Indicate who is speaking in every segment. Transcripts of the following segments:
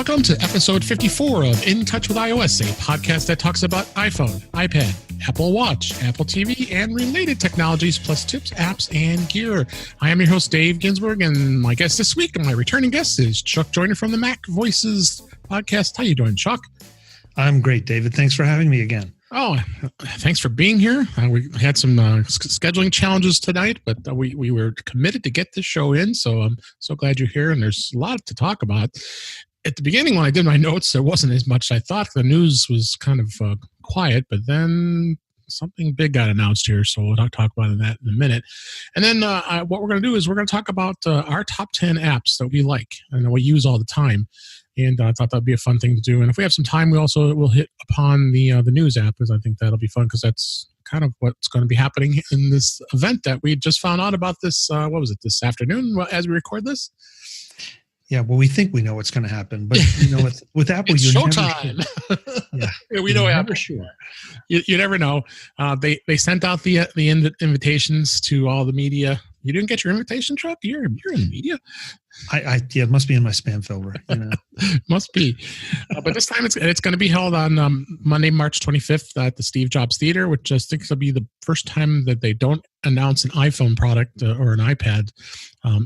Speaker 1: Welcome to episode 54 of In Touch with iOS, a podcast that talks about iPhone, iPad, Apple Watch, Apple TV, and related technologies, plus tips, apps, and gear. I am your host, Dave Ginsburg, and my guest this week, and my returning guest is Chuck Joyner from the MacVoices podcast. How you doing, Chuck?
Speaker 2: I'm great, David. Thanks for having me again.
Speaker 1: Oh, thanks for being here. We had some scheduling challenges tonight, but we were committed to get this show in, so I'm so glad you're here, and there's a lot to talk about. At the beginning, when I did my notes, there wasn't as much. I thought the news was kind of quiet, but then something big got announced here, so we'll talk about that in a minute. And then what we're going to do is we're going to talk about our top 10 apps that we like and we use all the time. And I thought that would be a fun thing to do. And if we have some time, we also will hit upon the news app, because I think that'll be fun, because that's kind of what's going to be happening in this event that we just found out about this, this afternoon as we record this?
Speaker 2: Yeah, well, we think we know what's going to happen, but you know, with Apple,
Speaker 1: it's
Speaker 2: you're
Speaker 1: showtime.
Speaker 2: Never sure.
Speaker 1: Yeah, we know Apple.
Speaker 2: Sure.
Speaker 1: You never know. They sent out the invitations to all the media. You didn't get your invitation, Chuck? You're in the media.
Speaker 2: Yeah, it must be in my spam folder. You know?
Speaker 1: Must be. But this time it's going to be held on Monday, March 25th at the Steve Jobs Theater, which I think will be the first time that they don't announce an iPhone product or an iPad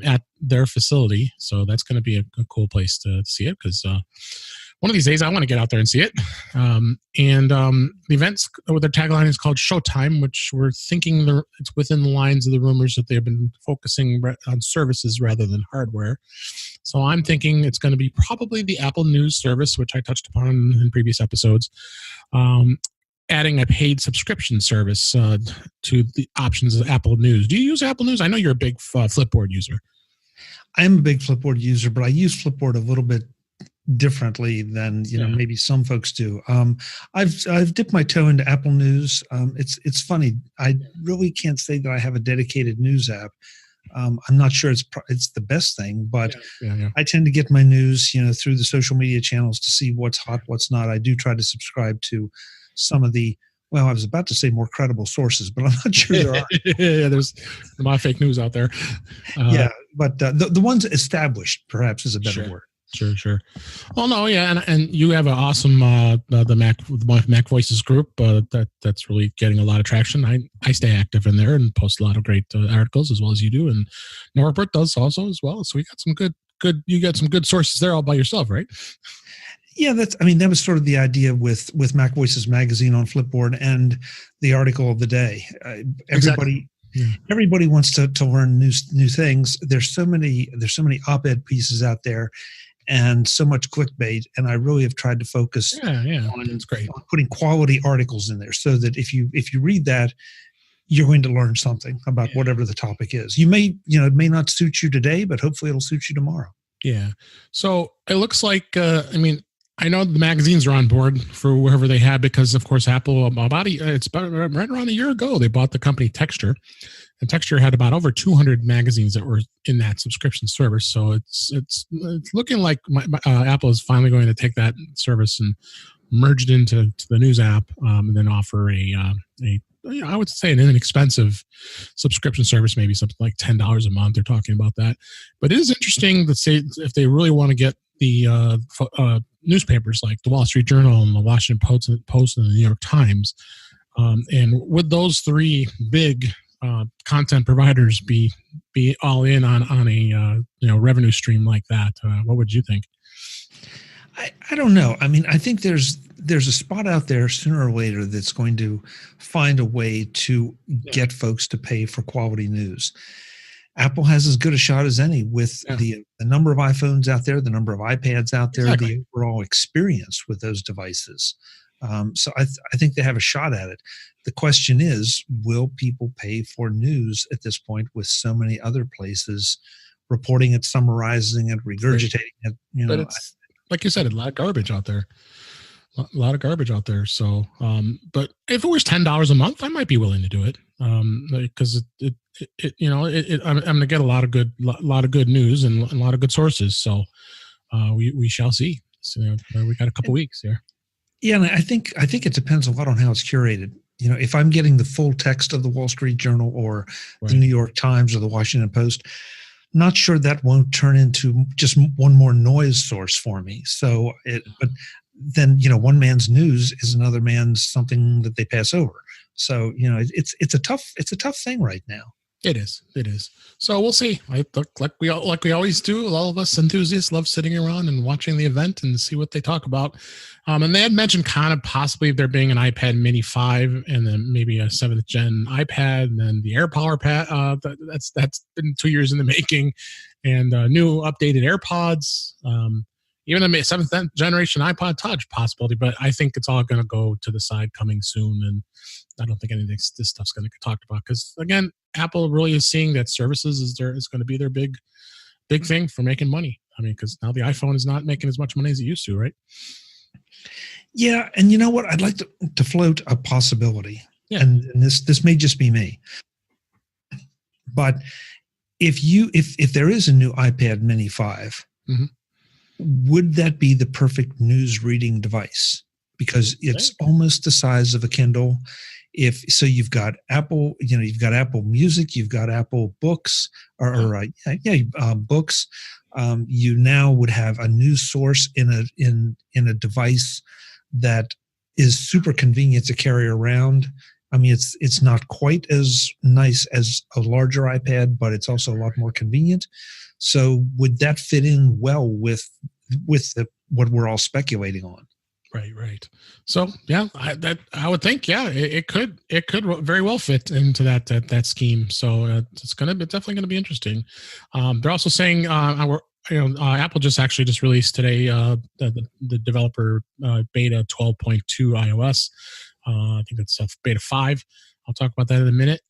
Speaker 1: at their facility. So that's going to be a cool place to see it, because one of these days I want to get out there and see it. The event's, their tagline is called Showtime, which we're thinking it's within the lines of the rumors that they've been focusing on services rather than hardware. So I'm thinking it's going to be probably the Apple News service, which I touched upon in previous episodes, adding a paid subscription service to the options of Apple News. Do you use Apple News? I know you're a big Flipboard user.
Speaker 2: I'm a big Flipboard user, but I use Flipboard a little bit differently than maybe some folks do. I've dipped my toe into Apple News. It's funny. I really can't say that I have a dedicated news app. I'm not sure it's the best thing, but I tend to get my news through the social media channels to see what's hot, what's not. I do try to subscribe to some of the, well, I was about to say more credible sources, but I'm not sure there are.
Speaker 1: Yeah, there's a lot of fake news out there.
Speaker 2: But the ones established perhaps is a better word.
Speaker 1: Sure. Well, no, yeah, and you have an awesome the MacVoices group that's really getting a lot of traction. I stay active in there and post a lot of great articles, as well as you do, and Norbert does also as well. So we got some good. You got some good sources there all by yourself, right?
Speaker 2: Yeah, that was sort of the idea with MacVoices magazine on Flipboard and the article of the day. Everybody. Yeah. Everybody wants to learn new things. There's so many op-ed pieces out there, and so much clickbait. And I really have tried to focus on putting quality articles in there, so that if you read that, you're going to learn something about whatever the topic is. You may, it may not suit you today, but hopefully it'll suit you tomorrow. Yeah.
Speaker 1: So it looks like, I know the magazines are on board for whoever they have, because, of course, Apple, it's about right around a year ago, they bought the company Texture. And Texture had about over 200 magazines that were in that subscription service. So it's looking like Apple is finally going to take that service and merge it into the news app, and then offer I would say an inexpensive subscription service, maybe something like $10 a month. They're talking about that. But it is interesting to say if they really want to get the newspapers like the Wall Street Journal and the Washington Post and the New York Times, and would those three big content providers be all in on a revenue stream like that? What would you think?
Speaker 2: I don't know. I mean, I think there's a spot out there sooner or later that's going to find a way to get folks to pay for quality news. Apple has as good a shot as any with the number of iPhones out there, the number of iPads out there, the overall experience with those devices. So I think they have a shot at it. The question is, will people pay for news at this point with so many other places reporting it, summarizing it, regurgitating it?
Speaker 1: But it's, like you said, a lot of garbage out there. So, but if it was $10 a month, I might be willing to do it, because I'm going to get a lot of good news and a lot of good sources. So, we shall see. So we got a couple weeks here.
Speaker 2: Yeah, and I think it depends a lot on how it's curated. If I'm getting the full text of the Wall Street Journal or the New York Times or the Washington Post, Not sure that won't turn into just one more noise source for me. So, but then, one man's news is another man's something that they pass over. So, it's a tough thing right now.
Speaker 1: It is. So we'll see. Like we always do. All of us enthusiasts love sitting around and watching the event and see what they talk about. And they had mentioned kind of possibly there being an iPad Mini 5 and then maybe a 7th gen iPad and then the AirPower pad. That's been 2 years in the making, and new updated AirPods. Even a 7th generation iPod Touch possibility, but I think it's all going to go to the side coming soon, and I don't think any of this stuff's going to get talked about because, again, Apple really is seeing that services is going to be their big thing for making money. I mean, because now the iPhone is not making as much money as it used to, right?
Speaker 2: Yeah, and you know what? I'd like to float a possibility, and this may just be me, but if there is a new iPad Mini 5. Mm-hmm. Would that be the perfect news reading device? Because it's almost the size of a Kindle. You've got Apple, you've got Apple Music, you've got Apple Books, books. You now would have a news source in a device that is super convenient to carry around. I mean, it's not quite as nice as a larger iPad, but it's also a lot more convenient. So would that fit in well with what we're all speculating on?
Speaker 1: Right. So yeah, I would think it could very well fit into that scheme. So it's definitely gonna be interesting. They're also saying Apple just released today the developer beta 12.2 iOS. I think that's beta 5. I'll talk about that in a minute.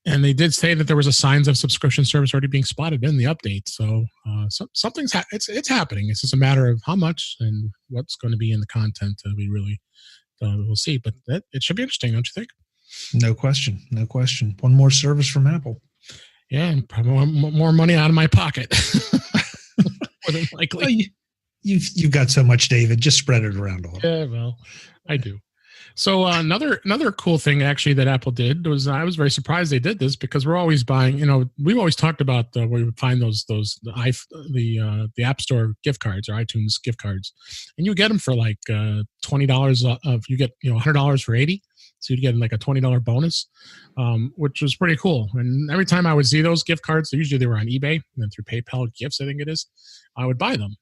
Speaker 1: And they did say that there was a signs of subscription service already being spotted in the update. So something's it's happening. It's just a matter of how much and what's going to be in the content that we really we'll see. But it should be interesting, don't you think?
Speaker 2: No question. One more service from Apple.
Speaker 1: Yeah, and probably more money out of my pocket. More than likely.
Speaker 2: Well, you've got so much, David. Just spread it around a little.
Speaker 1: Yeah, well, I do. So another cool thing actually that Apple did was I was very surprised they did this because we're always buying. We've always talked about where we would find the App Store gift cards or iTunes gift cards, and you get them for like $20 of you get $100 for 80. So you'd get like a $20 bonus, which was pretty cool. And every time I would see those gift cards, usually they were on eBay and then through PayPal Gifts, I think it is, I would buy them.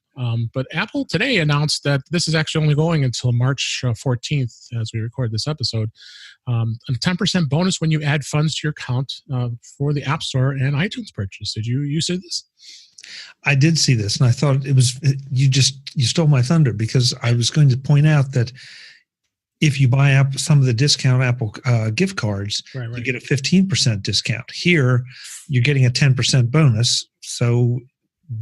Speaker 1: But Apple today announced that this is actually only going until March 14th as we record this episode. A 10% bonus when you add funds to your account for the App Store and iTunes purchase. Did you see this?
Speaker 2: I did see this, and I thought you stole my thunder because I was going to point out that if you buy some of the discount Apple gift cards, right. You get a 15% discount. Here, you're getting a 10% bonus. So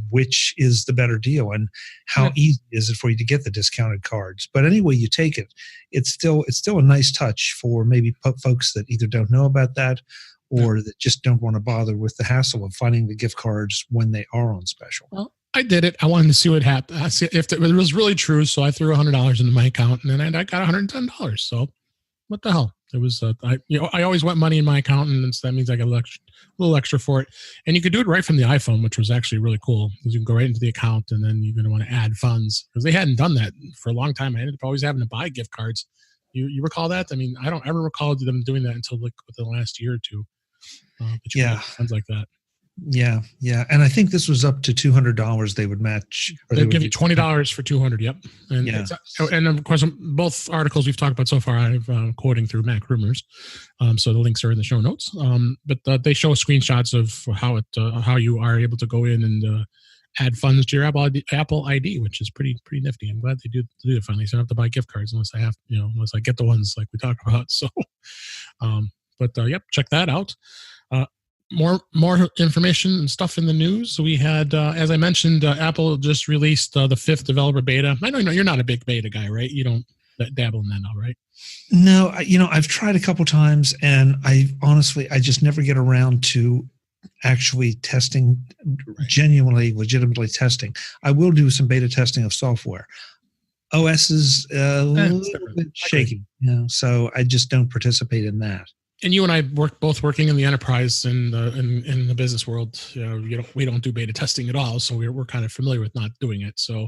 Speaker 2: which is the better deal, and how easy is it for you to get the discounted cards? But anyway you take it, it's still a nice touch for maybe folks that either don't know about that or that just don't want to bother with the hassle of finding the gift cards when they are on special.
Speaker 1: Well, I did it. I wanted to see what happened. See if it was really true. So I threw $100 into my account, and then I got $110. So what the hell? It was I always want money in my account, and so that means I got a little extra for it. And you could do it right from the iPhone, which was actually really cool because you can go right into the account, and then you're going to want to add funds because they hadn't done that for a long time. I ended up always having to buy gift cards. You recall that? I mean, I don't ever recall them doing that until like within the last year or two. But funds like that.
Speaker 2: Yeah, and I think this was up to $200 they would match.
Speaker 1: They'd give you $20 for $200. Yep, and of course, both articles we've talked about so far, I'm quoting through MacRumors, so the links are in the show notes. But they show screenshots of how you are able to go in and add funds to your Apple ID, which is pretty nifty. I'm glad they do it finally. So I don't have to buy gift cards unless I get the ones like we talked about. So, yep, check that out. More information and stuff in the news. We had, as I mentioned, Apple just released the 5th developer beta. I know you're not a big beta guy, right? You don't dabble in that now, right?
Speaker 2: No, I've tried a couple times, and I just never get around to actually testing, genuinely, legitimately testing. I will do some beta testing of software. OS is a little bit shaky, so I just don't participate in that.
Speaker 1: and you and I both working in the enterprise and in the business world. We don't do beta testing at all, so we're kind of familiar with not doing it. So,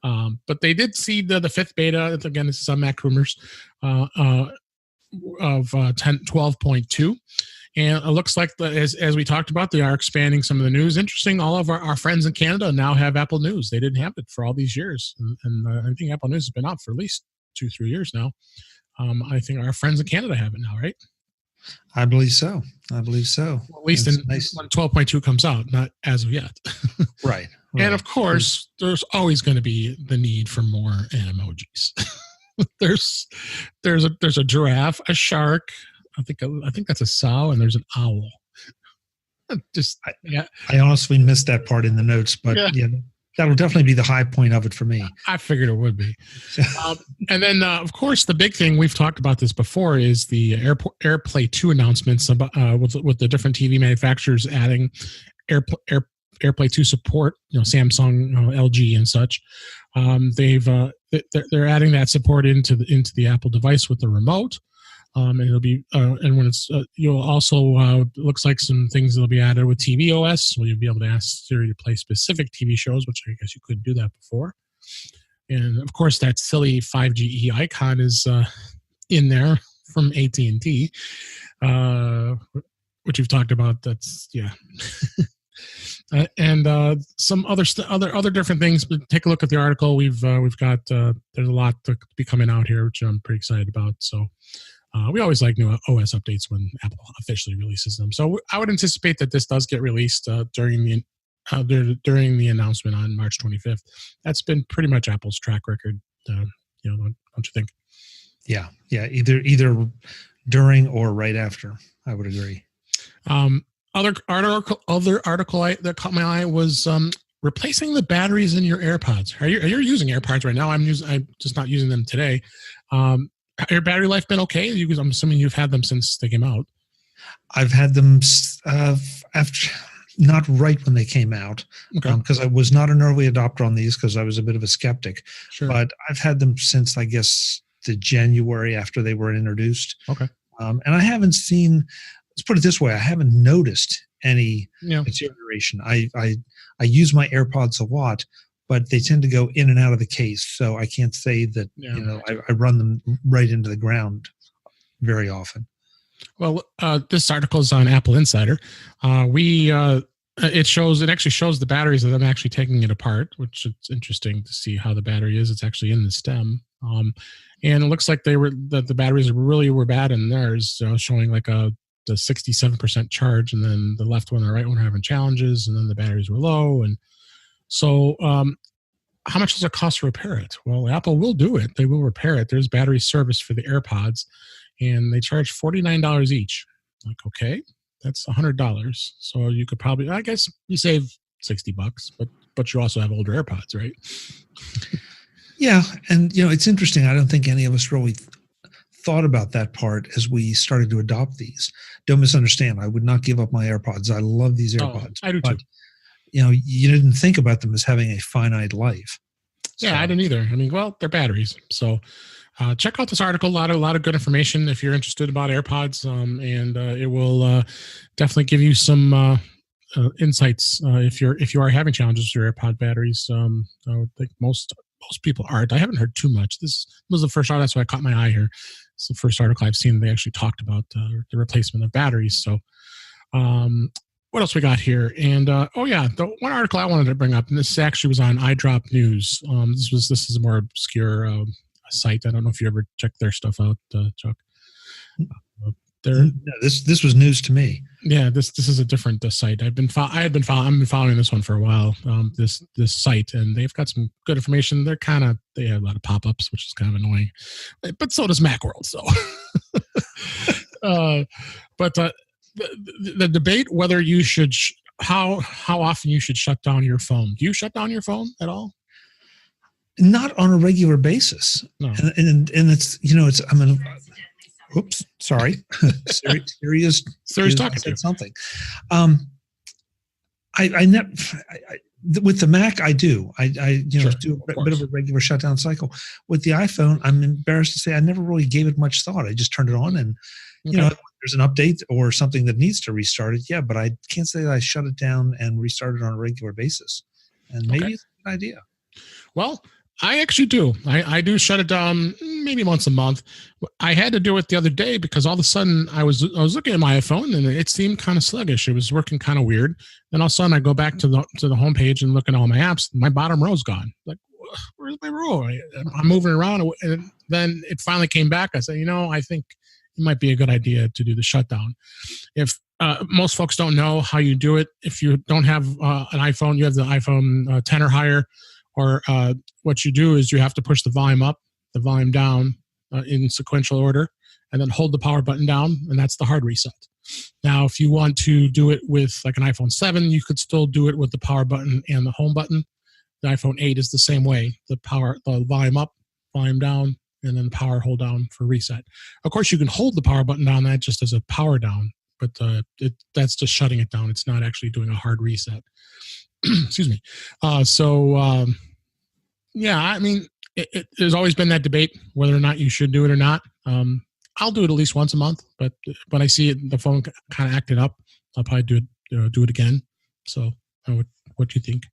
Speaker 1: but they did see the fifth beta. Again, this is on MacRumors of 12.2. And it looks like, as we talked about, they are expanding some of the news. Interesting, all of our friends in Canada now have Apple News. They didn't have it for all these years. And I think Apple News has been out for at least 2-3 years now. I think our friends in Canada have it now, right?
Speaker 2: I believe so. Well,
Speaker 1: at least when 12.2 comes out, not as of yet.
Speaker 2: Right.
Speaker 1: And of course, there's always going to be the need for more emojis. there's a giraffe, a shark. I think that's a sow, and there's an owl.
Speaker 2: I honestly missed that part in the notes, but yeah, that'll definitely be the high point of it for me.
Speaker 1: I figured it would be. And then, of course, the big thing, we've talked about this before, is the AirPlay 2 announcements about, with the different TV manufacturers adding AirPlay 2 support. Samsung, LG, and such. They're adding that support into the Apple device with the remote. And it'll be, and when it's, you'll also, looks like some things that'll be added with tvOS, where you'll be able to ask Siri to play specific TV shows, which I guess you couldn't do that before. And of course, that silly 5GE icon is in there from AT&T, which we've talked about. That's, yeah. And some other different things. But take a look at the article. We've got there's a lot to be coming out here, which I'm pretty excited about. So. We always like new OS updates when Apple officially releases them. So I would anticipate that this does get released during the announcement on March 25th. That's been pretty much Apple's track record. Don't you think? Yeah.
Speaker 2: Either during or right after. I would agree.
Speaker 1: Other article that caught my eye was replacing the batteries in your AirPods. Are you using AirPods right now? I'm just not using them today. Your battery life been okay? I'm assuming you've had them since they came out.
Speaker 2: I've had them after, not right when they came out, because I was not an early adopter on these because I was a bit of a skeptic. Sure. But I've had them since, I guess, the January after they were introduced.
Speaker 1: Okay.
Speaker 2: And I haven't seen. Let's put it this way: I haven't noticed any deterioration. I use my AirPods a lot, but they tend to go in and out of the case. So I can't say that, I run them right into the ground very often.
Speaker 1: Well, this article is on Apple Insider. It actually shows the batteries of them actually taking it apart, which is interesting to see how the battery is. It's actually in the stem. And it looks like the batteries really were bad in theirs, showing like the 67% charge, and then the left one and the right one are having challenges, and then the batteries were low. And so, how much does it cost to repair it? Well, Apple will do it. They will repair it. There's battery service for the AirPods, and they charge $49 each. Like, okay, that's $100. So you could probably, I guess, you save $60, but you also have older AirPods, right?
Speaker 2: Yeah, and it's interesting. I don't think any of us really thought about that part as we started to adopt these. Don't misunderstand. I would not give up my AirPods. I love these AirPods.
Speaker 1: I do too.
Speaker 2: You didn't think about them as having a finite life.
Speaker 1: Yeah, I didn't either. I mean, well, they're batteries. So check out this article. A lot of good information if you're interested about AirPods, and it will definitely give you some insights if you are having challenges with your AirPod batteries. I would think most people aren't. I haven't heard too much. This was the first article, that's why I caught my eye here. It's the first article I've seen they actually talked about the replacement of batteries. So. What else we got here? And the one article I wanted to bring up, and this actually was on iDrop News. This is a more obscure site. I don't know if you ever checked their stuff out, Chuck.
Speaker 2: This was news to me.
Speaker 1: Yeah, this is a different site. I've been following this one for a while. This site, and they've got some good information. They have a lot of pop-ups, which is kind of annoying, but so does Macworld. So, the debate whether you should how often you should shut down your phone. Do you shut down your phone at all?
Speaker 2: Not on a regular basis. No. And it's oops, sorry. Siri's
Speaker 1: talking to
Speaker 2: something. With the Mac, I do. I
Speaker 1: Sure,
Speaker 2: do
Speaker 1: of
Speaker 2: a bit of a regular shutdown cycle. With the iPhone, I'm embarrassed to say I never really gave it much thought. I just turned it on, and
Speaker 1: Okay.
Speaker 2: there's an update or something that needs to restart it. Yeah, but I can't say that I shut it down and restart it on a regular basis. And maybe it's a good idea.
Speaker 1: Well, I actually do. I do shut it down maybe once a month. I had to do it the other day because all of a sudden I was looking at my iPhone and it seemed kind of sluggish. It was working kind of weird. Then all of a sudden I go back to the homepage and look at all my apps. My bottom row's gone. Like, where's my row? I'm moving around, and then it finally came back. I said, I think it might be a good idea to do the shutdown. If most folks don't know how you do it, if you don't have an iPhone, you have the iPhone 10 or higher. Or what you do is you have to push the volume up, the volume down in sequential order, and then hold the power button down, and that's the hard reset. Now, if you want to do it with like an iPhone 7, you could still do it with the power button and the home button. The iPhone 8 is the same way. The volume up, volume down, and then the power hold down for reset. Of course, you can hold the power button down that just as a power down, but that's just shutting it down. It's not actually doing a hard reset. Excuse me. Yeah, I mean, there's always been that debate whether or not you should do it or not. I'll do it at least once a month, but when I see the phone kind of acted up, I'll probably do it again. So, what do you think?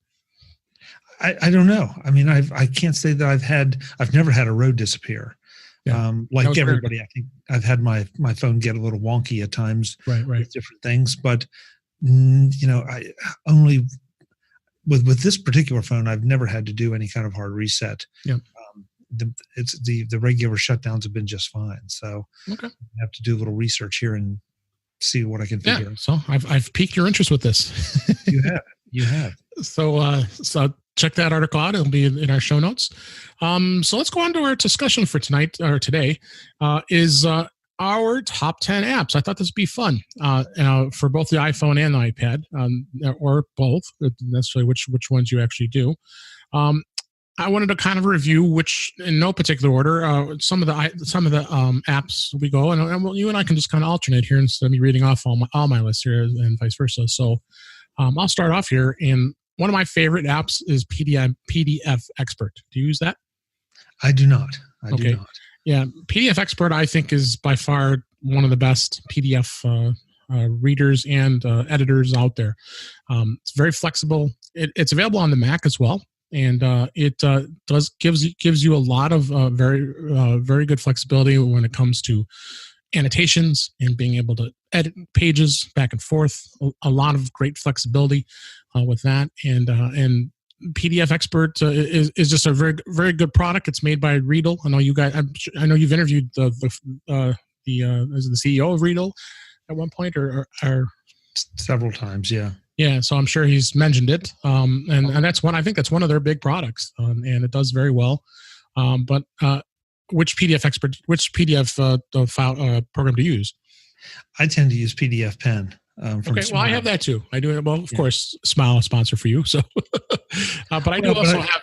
Speaker 2: I don't know. I mean, I can't say that I've never had a row disappear.
Speaker 1: Yeah,
Speaker 2: like everybody, I think I've had my phone get a little wonky at times with different things, but I only. With this particular phone, I've never had to do any kind of hard reset.
Speaker 1: Yeah.
Speaker 2: The regular shutdowns have been just fine. So I have to do a little research here and see what I can figure out.
Speaker 1: So I've piqued your interest with this.
Speaker 2: You have.
Speaker 1: So check that article out. It'll be in our show notes. So let's go on to our discussion for tonight or today. Is our top 10 apps. I thought this would be fun for both the iPhone and the iPad, or both, necessarily which ones you actually do. I wanted to kind of review which, in no particular order, some of the apps we go, and you and I can just kind of alternate here instead of me reading off all my lists here and vice versa. So I'll start off here, and one of my favorite apps is PDF Expert. Do you use that?
Speaker 2: I do not. I do not.
Speaker 1: Yeah, PDF Expert, I think, is by far one of the best PDF readers and editors out there. It's very flexible. It's available on the Mac as well, and it gives you a lot of very good flexibility when it comes to annotations and being able to edit pages back and forth. A lot of great flexibility with that, and PDF Expert is just a very, very good product. It's made by Riedel. I know you guys. I know you've interviewed the CEO of Riedel at one point, or
Speaker 2: several times. Yeah.
Speaker 1: Yeah. So I'm sure he's mentioned it. And that's one. I think that's one of their big products, and it does very well. But which PDF file program to use?
Speaker 2: I tend to use Pdfpen.
Speaker 1: Well, I have that too. I do it. Well, of course, Smile a sponsor for you. So, but I do also have.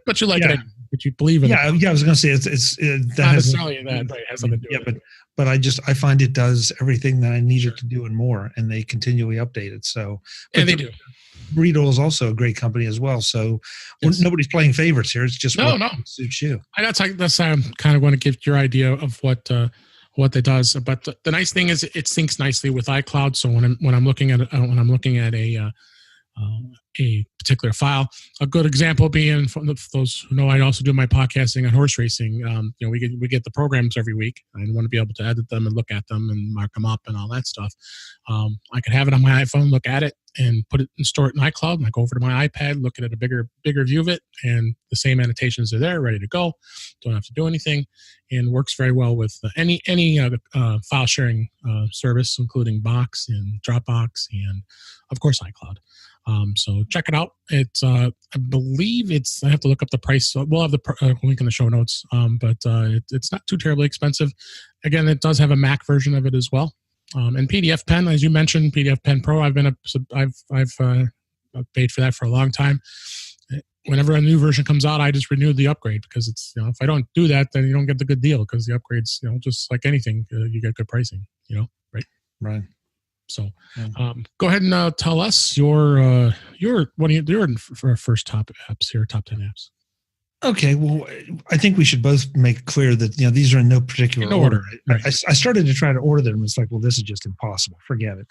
Speaker 1: But you like it. But you believe in it.
Speaker 2: Yeah. I was going to say it's
Speaker 1: not necessarily that, but it has something to do with it.
Speaker 2: But I find it does everything that I need it to do and more, and they continually update it. So,
Speaker 1: and they do.
Speaker 2: Riedel is also a great company as well. So nobody's playing favorites here. It's just what suits you.
Speaker 1: And that's how I'm kind of going to give your idea of what it does. But the nice thing is it syncs nicely with iCloud. So when I'm looking at a particular file, a good example being for those who know, I also do my podcasting on horse racing. We get the programs every week. I want to be able to edit them and look at them and mark them up and all that stuff. I can have it on my iPhone, look at it, and put it and store it in iCloud. And I go over to my iPad, look at a bigger view of it, and the same annotations are there, ready to go. Don't have to do anything, and works very well with any file sharing service, including Box and Dropbox, and of course iCloud. So check it out. It's I believe I have to look up the price. We'll have the link in the show notes. But it's not too terribly expensive. Again, it does have a Mac version of it as well. And Pdfpen, as you mentioned, Pdfpenpro. I've paid for that for a long time. Whenever a new version comes out, I just renew the upgrade because it's if I don't do that, then you don't get the good deal because the upgrades, just like anything, you get good pricing. Right.
Speaker 2: Right.
Speaker 1: So, go ahead and tell us your first top apps, your top 10 apps.
Speaker 2: Okay, well, I think we should both make clear that these are in no particular order.
Speaker 1: Right.
Speaker 2: I started to try to order them. It's like, well, this is just impossible. Forget it.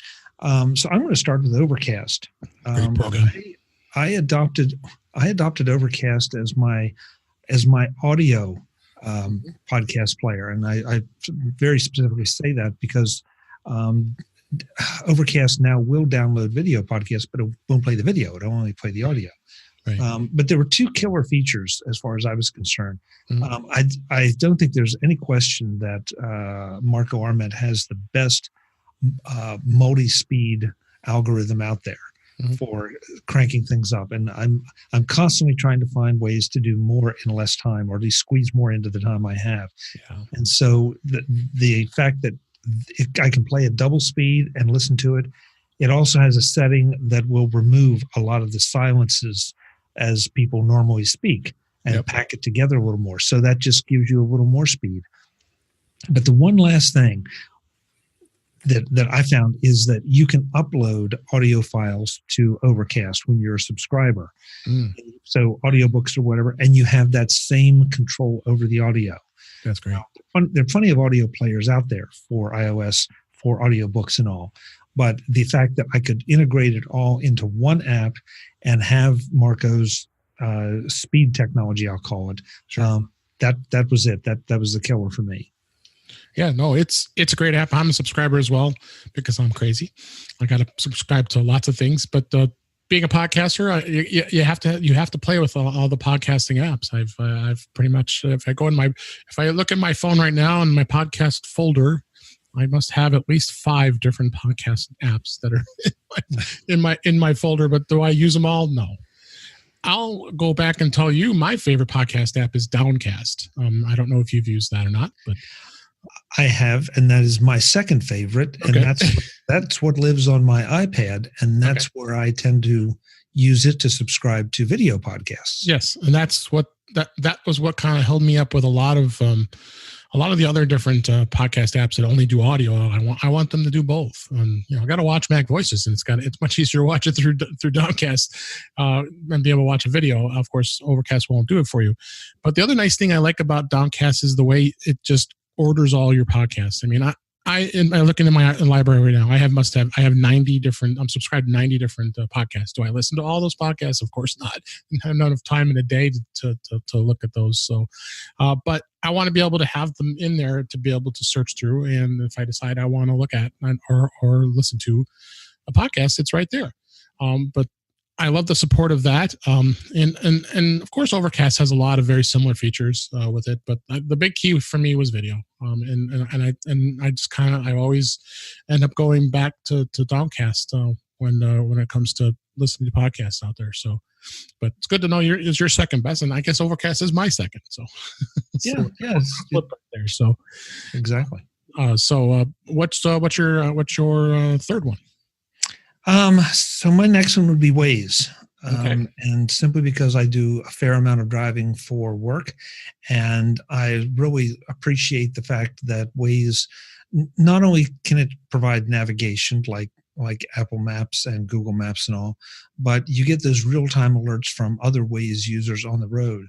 Speaker 2: So I'm going to start with Overcast.
Speaker 1: Great program.
Speaker 2: I adopted Overcast as my audio podcast player, and I very specifically say that because Overcast now will download video podcasts, but it won't play the video. It'll only play the audio.
Speaker 1: Right.
Speaker 2: But there were two killer features as far as I was concerned.
Speaker 1: Mm-hmm.
Speaker 2: I don't think there's any question that Marco Arment has the best multi-speed algorithm out there for cranking things up. And I'm constantly trying to find ways to do more in less time, or at least squeeze more into the time I have. Yeah. And so the fact that I can play at double speed and listen to it, it also has a setting that will remove a lot of the silences as people normally speak and pack it together a little more. So that just gives you a little more speed. But the one last thing that I found is that you can upload audio files to Overcast when you're a subscriber. So audiobooks or whatever, and you have that same control over the audio.
Speaker 1: That's great.
Speaker 2: There are plenty of audio players out there for iOS, for audiobooks and all. But the fact that I could integrate it all into one app and have Marco's speed technology, I'll call it, that was it. That was the killer for me.
Speaker 1: Yeah, no, it's a great app. I'm a subscriber as well because I'm crazy. I got to subscribe to lots of things, but being a podcaster, you have to play with all the podcasting apps. I've pretty much, if I look at my phone right now in my podcast folder, I must have at least 5 different podcast apps that are in my folder. But do I use them all? No. I'll go back and tell you my favorite podcast app is Downcast. I don't know if you've used that or not, but
Speaker 2: I have, and that is my second favorite, and that's what lives on my iPad, and that's where I tend to use it to subscribe to video podcasts.
Speaker 1: Yes, and that's what that was what kind of held me up with a lot of the other different podcast apps that only do audio. I want them to do both. I got to watch MacVoices, and it's much easier to watch it through Downcast than be able to watch a video. Of course, Overcast won't do it for you. But the other nice thing I like about Downcast is the way it just orders all your podcasts. I mean, I'm looking in my library right now. I have 90 different. I'm subscribed to 90 different podcasts. Do I listen to all those podcasts? Of course not. I have not enough time in a day to look at those. So, but I want to be able to have them in there to be able to search through. And if I decide I want to look at or listen to a podcast, it's right there. But I love the support of that. And of course, Overcast has a lot of very similar features with it. But the big key for me was video. I just I always end up going back to Downcast when it comes to listening to podcasts out there. So, but it's good to know is your second best, and I guess Overcast is my second. So, flip right there. So,
Speaker 2: exactly.
Speaker 1: What's your third one?
Speaker 2: So my next one would be Waze. And simply because I do a fair amount of driving for work, and I really appreciate the fact that Waze, not only can it provide navigation like Apple Maps and Google Maps and all, but you get those real-time alerts from other Waze users on the road.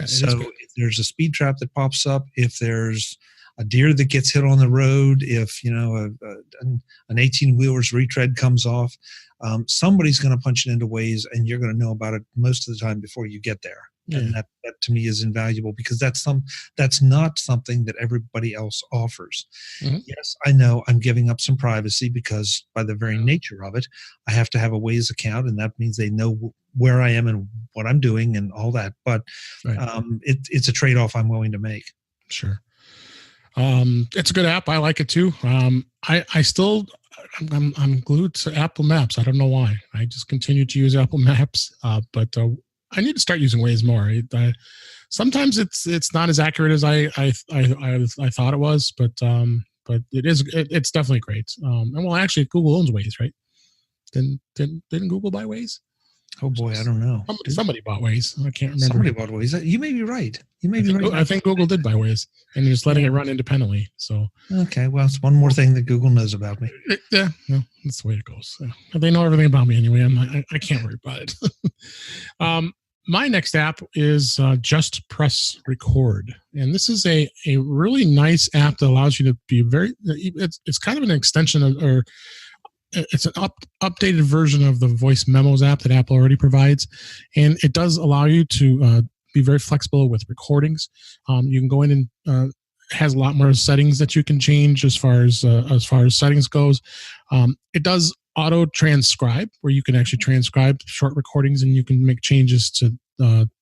Speaker 2: So if there's a speed trap that pops up, if there's a deer that gets hit on the road, if an 18-wheeler's retread comes off, somebody's going to punch it into Waze, and you're going to know about it most of the time before you get there. Yeah. And that to me is invaluable because that's not something that everybody else offers. Mm-hmm. Yes, I know I'm giving up some privacy because by the very nature of it, I have to have a Waze account, and that means they know where I am and what I'm doing and all that. But it's a trade-off I'm willing to make.
Speaker 1: Sure. It's a good app. I like it too. I'm glued to Apple Maps. I don't know why. I just continue to use Apple Maps, but I need to start using Waze more. Sometimes it's not as accurate as I thought it was, but it's definitely great. And well, actually, Google owns Waze, right? Didn't Google buy Waze?
Speaker 2: Oh boy, I don't know.
Speaker 1: Somebody bought Waze. I can't remember.
Speaker 2: Somebody bought Waze. You may be right. You may be right.
Speaker 1: I think Google did buy Waze, and they're just letting it run independently. So
Speaker 2: okay, well, it's one more thing that Google knows about me.
Speaker 1: Yeah, no, that's the way it goes. They know everything about me anyway. I can't worry about it. My next app is Just Press Record, and this is a really nice app that allows you to be it's kind of an extension of, or it's an updated version of the voice memos app that Apple already provides, and it does allow you to be very flexible with recordings. You can go in and has a lot more settings that you can change as far as settings goes. It does auto transcribe, where you can actually transcribe short recordings, and you can make changes to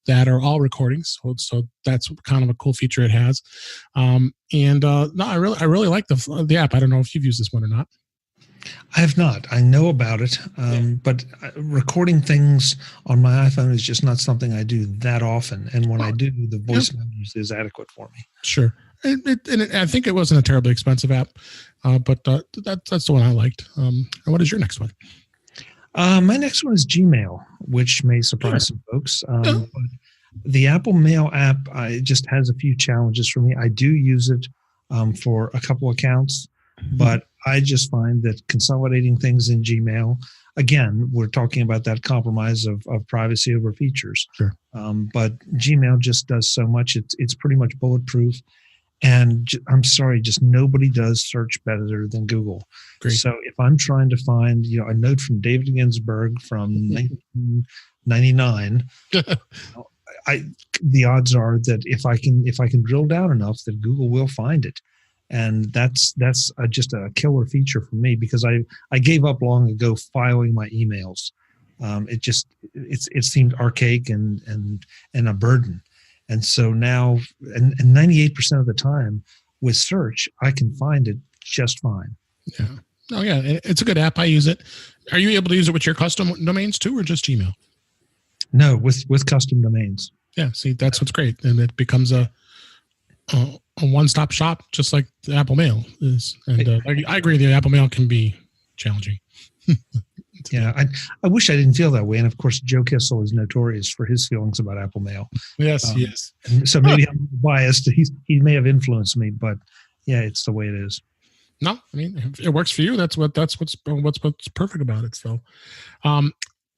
Speaker 1: that or all recordings. So that's kind of a cool feature it has. No, I really like the app. I don't know if you've used this one or not.
Speaker 2: I have not. I know about it, but recording things on my iPhone is just not something I do that often. And when I do, the voice memos is adequate for me.
Speaker 1: Sure. I think it wasn't a terribly expensive app, but that's the one I liked. And what is your next one?
Speaker 2: My next one is Gmail, which may surprise some folks. But the Apple Mail app just has a few challenges for me. I do use it for a couple accounts, but I just find that consolidating things in Gmail, again, we're talking about that compromise of privacy over features.
Speaker 1: Sure.
Speaker 2: But Gmail just does so much. It's pretty much bulletproof. And I'm sorry, just nobody does search better than Google.
Speaker 1: Great.
Speaker 2: So if I'm trying to find, a note from David Ginsburg from 1999, the odds are that if I can drill down enough, that Google will find it. And that's just a killer feature for me, because I gave up long ago filing my emails. It seemed archaic and a burden. And so now, and 98% of the time with search, I can find it just fine.
Speaker 1: Yeah. Oh yeah, it's a good app. I use it. Are you able to use it with your custom domains too, or just Gmail?
Speaker 2: No, with custom domains.
Speaker 1: Yeah. See, that's what's great, and it becomes a one-stop shop, just like the Apple Mail is. And I agree, the Apple Mail can be challenging.
Speaker 2: Yeah, I wish I didn't feel that way. And of course, Joe Kissel is notorious for his feelings about Apple Mail.
Speaker 1: Yes, yes.
Speaker 2: So maybe I'm biased. He may have influenced me, but yeah, it's the way it is.
Speaker 1: No, I mean, if it works for you, that's what's perfect about it. So,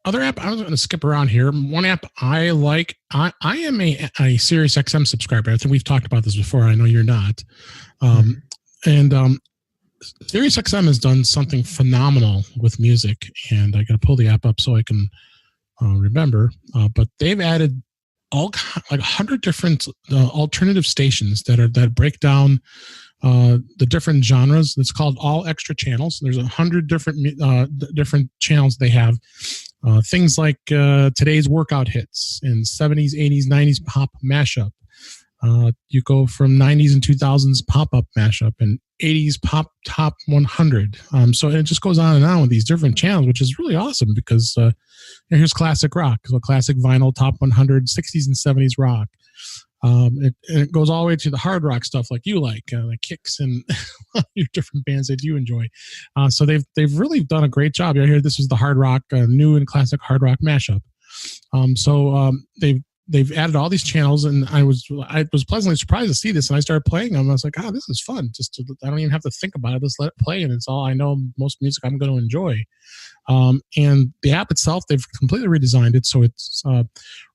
Speaker 1: other app, I was going to skip around here. One app I like, I am a Sirius XM subscriber. I think we've talked about this before. I know you're not. Sirius XM has done something phenomenal with music, and I got to pull the app up so I can remember. But they've added like 100 different alternative stations that break down the different genres. It's called All Extra Channels. There's 100 different channels they have. Things like today's workout hits and 70s, 80s, 90s pop mashup. You go from 90s and 2000s pop-up mashup and 80s pop top 100. So it just goes on and on with these different channels, which is really awesome, because here's classic rock, so classic vinyl top 100, 60s and 70s rock. It goes all the way to the hard rock stuff like you like Kicks and your different bands that you enjoy. So they've really done a great job. Here, this is the hard rock, new and classic hard rock mashup. They've added all these channels, and I was pleasantly surprised to see this, and I started playing them. I was like, this is fun. I don't even have to think about it. Just let it play, and it's all I know. Most music I'm going to enjoy. And the app itself, they've completely redesigned it, so it's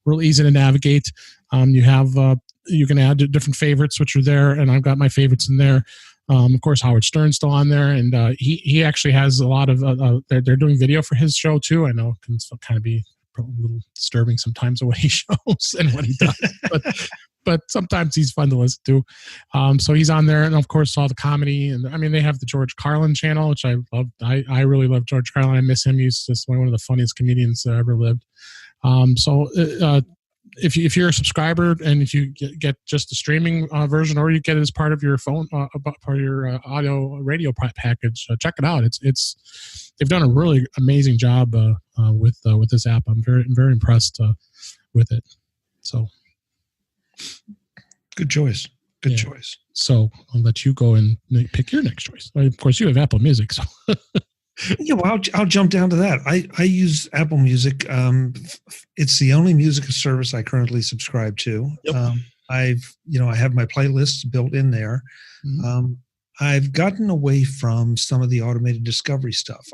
Speaker 1: real easy to navigate. You can add different favorites, which are there, and I've got my favorites in there. Of course, Howard Stern's still on there, and he actually has a lot of. They're doing video for his show too. I know it can still kind of be probably a little disturbing sometimes what he shows and what he does, but sometimes he's fun to listen to. So he's on there, and of course all the comedy, and I mean they have the George Carlin channel, which I love. I really love George Carlin. I miss him. He's just one of the funniest comedians that ever lived. If you're a subscriber, and if you get just the streaming version, or you get it as part of your phone, part of your audio radio package, check it out. They've done a really amazing job with this app. I'm very impressed with it. So,
Speaker 2: good choice. Good choice.
Speaker 1: So I'll let you go and pick your next choice. Of course, you have Apple Music, so.
Speaker 2: Yeah, well, I'll jump down to that. I use Apple Music. It's the only music service I currently subscribe to.
Speaker 1: Yep.
Speaker 2: I have my playlists built in there.
Speaker 1: Mhm.
Speaker 2: Um, I've gotten away from some of the automated discovery stuff.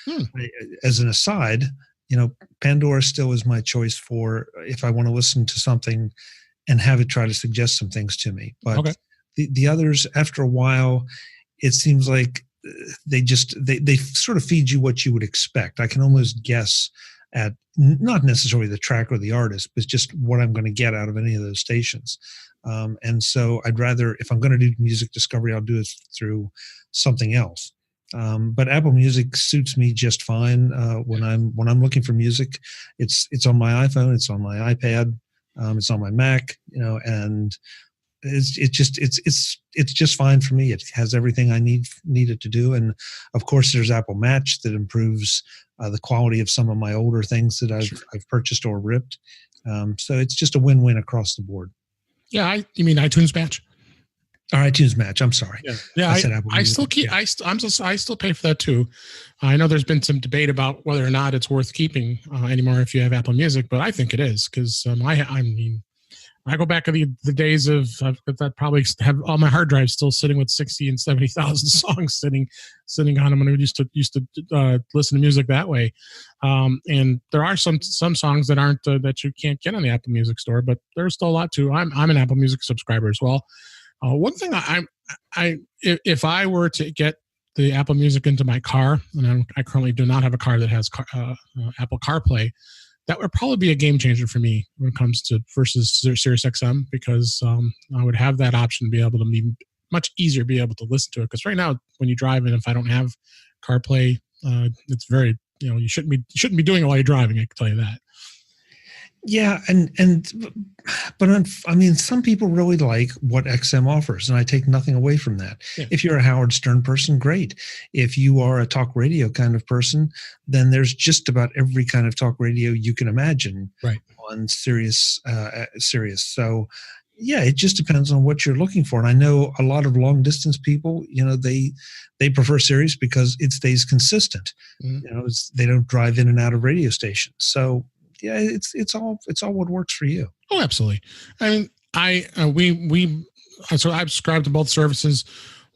Speaker 1: Hmm.
Speaker 2: As an aside, Pandora still is my choice for if I want to listen to something and have it try to suggest some things to me. But
Speaker 1: Okay.
Speaker 2: the others, after a while, it seems like they sort of feed you what you would expect. I can almost guess at not necessarily the track or the artist, but just what I'm going to get out of any of those stations. And so I'd rather, if I'm going to do music discovery, I'll do it through something else. But Apple Music suits me just fine. When I'm looking for music, it's on my iPhone, it's on my iPad, it's on my Mac, and it's just fine for me. It has everything I need it to do, and of course, there's Apple Match that improves the quality of some of my older things that I've purchased or ripped. So it's just a win-win across the board.
Speaker 1: Yeah, you mean iTunes Match?
Speaker 2: Or iTunes Match. I'm sorry.
Speaker 1: Yeah.
Speaker 2: I said Apple
Speaker 1: I
Speaker 2: Music.
Speaker 1: still keep. I still pay for that too. I know there's been some debate about whether or not it's worth keeping anymore if you have Apple Music, but I think it is because I go back to the days of that probably have all my hard drives still sitting with 60 and 70,000 songs sitting on them, and I used to listen to music that way. And there are some songs that aren't that you can't get on the Apple Music store, but there's still a lot too. I'm an Apple Music subscriber as well. One thing if I were to get the Apple Music into my car, and I currently do not have a car that has Apple CarPlay, that would probably be a game changer for me when it comes to versus Sirius XM, because I would have that option to be able to be much easier to be able to listen to it. Because right now, when you drive and if I don't have CarPlay, it's very you shouldn't be doing it while you're driving. I can tell you that.
Speaker 2: Yeah, but I mean, some people really like what XM offers, and I take nothing away from that.
Speaker 1: Yeah.
Speaker 2: If you're a Howard Stern person, great. If you are a talk radio kind of person, then there's just about every kind of talk radio you can imagine on Sirius. So, yeah, it just depends on what you're looking for. And I know a lot of long distance people, they prefer Sirius because it stays consistent.
Speaker 1: Mm-hmm.
Speaker 2: They don't drive in and out of radio stations. So, yeah, it's all what works for you.
Speaker 1: Oh, absolutely. I mean, so I subscribe to both services.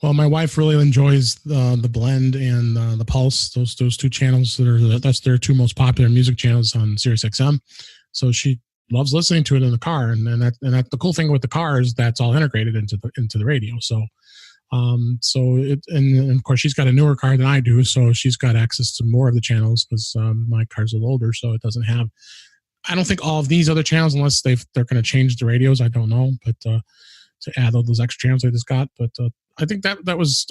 Speaker 1: Well, my wife really enjoys the Blend and the Pulse. Those two channels that's their two most popular music channels on Sirius XM. So she loves listening to it in the car, and that the cool thing with the car is that's all integrated into the radio. So. And of course she's got a newer car than I do, so she's got access to more of the channels because my car's a little older, so it doesn't have. I don't think all of these other channels, unless they're going to change the radios. I don't know, but to add all those extra channels they just got. But I think that was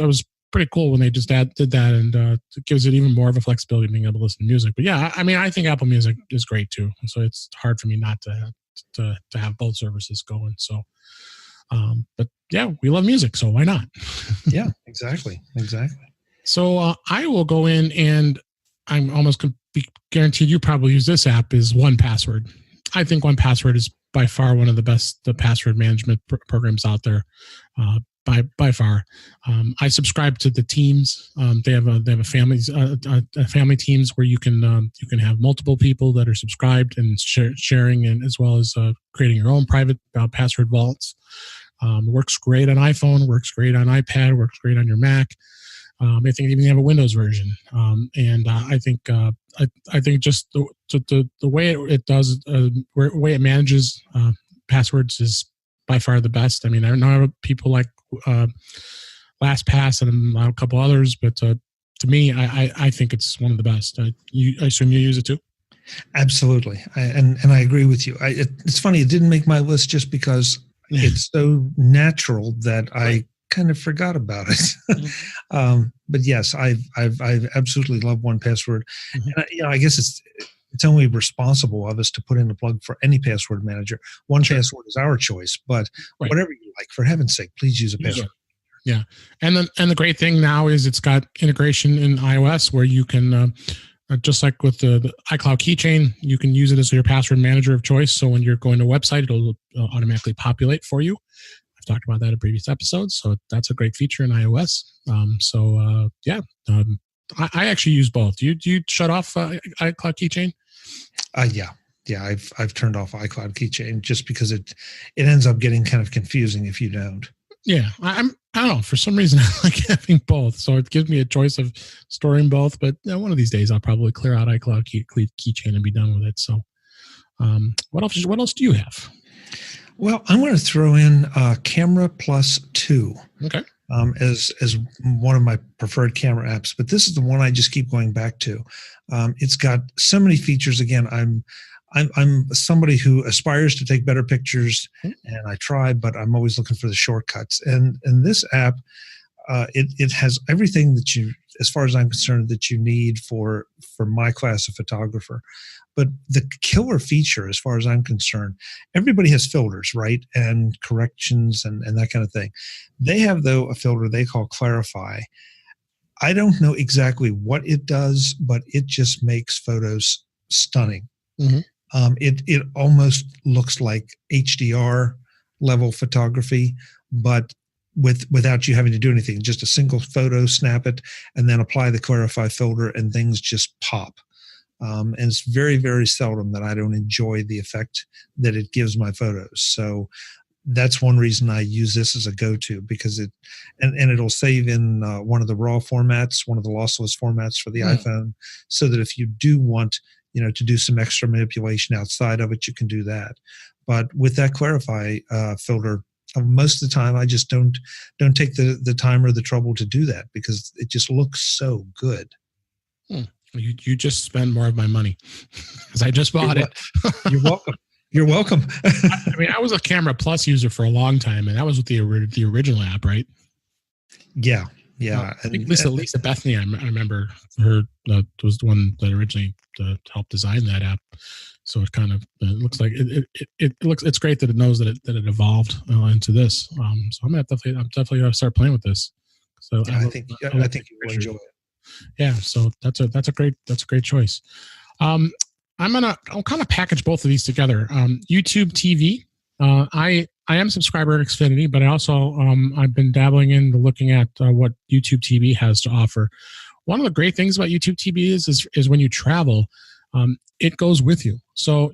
Speaker 1: pretty cool when they just did that, and it gives it even more of a flexibility of being able to listen to music. But yeah, I mean, I think Apple Music is great too, so it's hard for me not to have both services going. So. But yeah, we love music, so why not?
Speaker 2: Yeah, exactly.
Speaker 1: So I will go in, and I'm almost guaranteed you probably use this app, is 1Password. I think 1Password is by far one of the best password management programs out there. By far, I subscribe to the teams. They have a family teams where you can have multiple people that are subscribed and sharing, and as well as creating your own private password vaults. Works great on iPhone, works great on iPad, works great on your Mac. I think even have a Windows version. And I think just the way it does, the way it manages passwords is by far the best. I mean, I know people like LastPass and a couple others, but to me, I think it's one of the best. I assume you use it too?
Speaker 2: Absolutely. And I agree with you. It's funny, it didn't make my list just because it's so natural that I kind of forgot about it. But yes, I've absolutely loved 1Password. And I guess it's only responsible of us to put in a plug for any password manager. 1Password is our choice, but whatever you like, for heaven's sake, please use a password.
Speaker 1: Yeah. And the great thing now is it's got integration in iOS where you can, just like with the iCloud keychain, you can use it as your password manager of choice. So when you're going to a website, it'll automatically populate for you. I've talked about that in previous episodes. So that's a great feature in iOS. I actually use both. Do you shut off iCloud Keychain?
Speaker 2: Yeah. I've turned off iCloud Keychain just because it ends up getting kind of confusing if you don't.
Speaker 1: Yeah, I don't know. For some reason, I like having both, so it gives me a choice of storing both. But one of these days, I'll probably clear out iCloud Keychain and be done with it. So, what else? What else do you have?
Speaker 2: Well, I'm going to throw in Camera Plus 2.
Speaker 1: Okay.
Speaker 2: As one of my preferred camera apps, but this is the one I just keep going back to. It's got so many features. Again, I'm somebody who aspires to take better pictures, and I try, but I'm always looking for the shortcuts. And this app, it has everything that you, as far as I'm concerned, that you need for my class of photographer. But the killer feature, as far as I'm concerned, everybody has filters, right? And corrections and that kind of thing. They have, though, a filter they call Clarify. I don't know exactly what it does, but it just makes photos stunning.
Speaker 1: Mm-hmm.
Speaker 2: It almost looks like HDR level photography, but without you having to do anything. Just a single photo, snap it, and then apply the Clarify filter, and things just pop. And it's very, very seldom that I don't enjoy the effect that it gives my photos. So that's one reason I use this as a go-to, because it'll save in one of the RAW formats, one of the lossless formats for the iPhone, so that if you do want, to do some extra manipulation outside of it, you can do that. But with that Clarify filter, most of the time I just don't take the time or the trouble to do that, because it just looks so good.
Speaker 1: You just spend more of my money because I just bought it.
Speaker 2: You're welcome. You're welcome.
Speaker 1: I was a Camera Plus user for a long time, and that was with the original app, right?
Speaker 2: Yeah.
Speaker 1: I think Lisa Bethany, I remember her was the one that originally helped design that app. So it kind of looks like it's great that it knows that it evolved into this. So I'm definitely gonna start playing with this. So
Speaker 2: yeah, I think you will enjoy it.
Speaker 1: Yeah, so that's a great choice. I'll kind of package both of these together. YouTube TV. I am a subscriber at Xfinity, but I also I've been dabbling into looking at what YouTube TV has to offer. One of the great things about YouTube TV is when you travel, it goes with you. So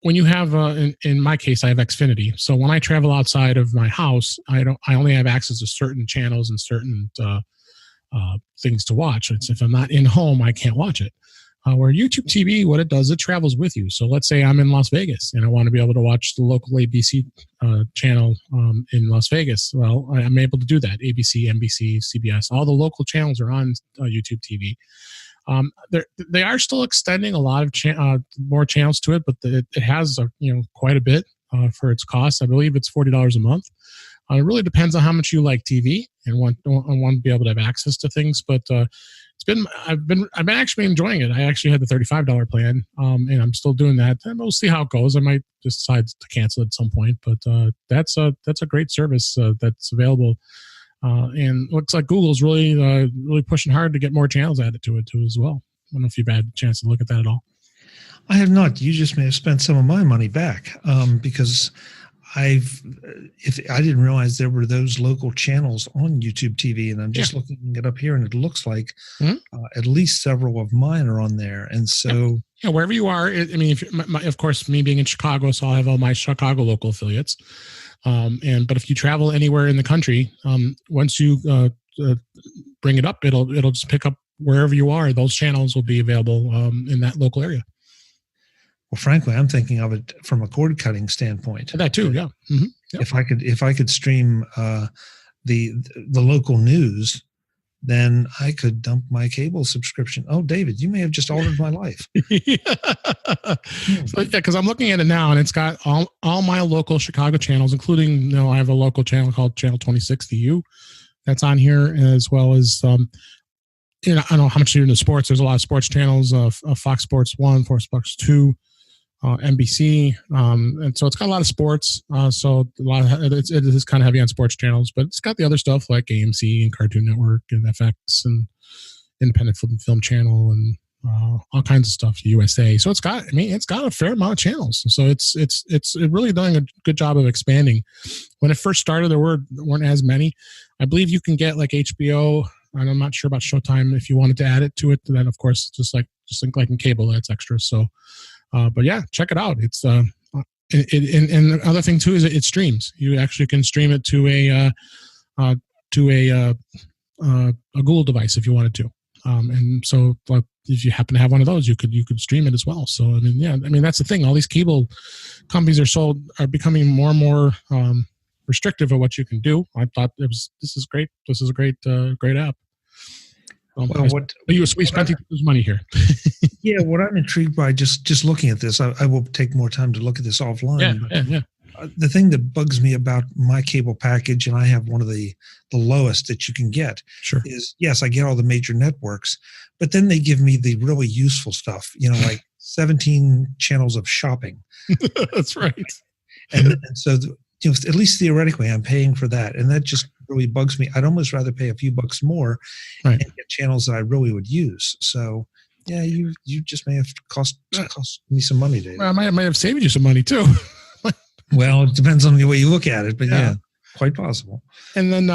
Speaker 1: when you have in my case, I have Xfinity. So when I travel outside of my house, I only have access to certain channels and certain things to watch. If I'm not in home, I can't watch it. Where YouTube TV, what it does, it travels with you. So let's say I'm in Las Vegas and I want to be able to watch the local ABC channel in Las Vegas. Well, I'm able to do that. ABC, NBC, CBS, all the local channels are on YouTube TV. They are still extending a lot of more channels to it, but it has quite a bit for its cost. I believe it's $40 a month. It really depends on how much you like TV and want to be able to have access to things. But I've been actually enjoying it. I actually had the $35 plan, and I'm still doing that. And we'll see how it goes. I might just decide to cancel it at some point. But that's a great service that's available. And looks like Google's really pushing hard to get more channels added to it too as well. I don't know if you've had a chance to look at that at all.
Speaker 2: I have not. You just may have spent some of my money back because I didn't realize there were those local channels on YouTube TV, and I'm just looking it up here, and it looks like at least several of mine are on there. And so,
Speaker 1: wherever you are, of course, me being in Chicago, so I'll have all my Chicago local affiliates. But if you travel anywhere in the country, once you bring it up, it'll just pick up wherever you are. Those channels will be available in that local area.
Speaker 2: Well, frankly, I'm thinking of it from a cord cutting standpoint.
Speaker 1: That too, yeah. Mm-hmm. Yep.
Speaker 2: If I could stream the local news, then I could dump my cable subscription. Oh, David, you may have just altered my life.
Speaker 1: So, because I'm looking at it now, and it's got all my local Chicago channels, including I have a local channel called Channel 2060U that's on here, as well as I don't know how much you're into sports. There's a lot of sports channels, Fox Sports 1, Fox Sports 2. NBC, and so it's got a lot of sports. So it is kind of heavy on sports channels, but it's got the other stuff like AMC and Cartoon Network and FX and Independent Film Channel and all kinds of stuff. USA. So it's got a fair amount of channels. So it's really doing a good job of expanding. When it first started, there weren't as many. I believe you can get like HBO and I'm not sure about Showtime. If you wanted to add it to it, then of course, just like in cable, that's extra. So, but yeah, check it out. It's and the other thing too is it streams. You actually can stream it to a Google device if you wanted to. And so if you happen to have one of those, you could stream it as well. So I mean, that's the thing. All these cable companies are becoming more and more restrictive of what you can do. I thought this is great. This is a great app. We spent money here.
Speaker 2: Yeah, what I'm intrigued by just looking at this, I will take more time to look at this offline.
Speaker 1: Yeah.
Speaker 2: The thing that bugs me about my cable package, and I have one of the lowest that you can get,
Speaker 1: sure,
Speaker 2: is yes, I get all the major networks, but then they give me the really useful stuff, like 17 channels of shopping.
Speaker 1: That's right.
Speaker 2: And so, at least theoretically, I'm paying for that. And that just really bugs me. I'd almost rather pay a few bucks more and get channels that I really would use. So, yeah, you just may have cost me some money, Dave.
Speaker 1: Well, I might have saved you some money, too.
Speaker 2: Well, it depends on the way you look at it, but yeah, quite possible.
Speaker 1: And then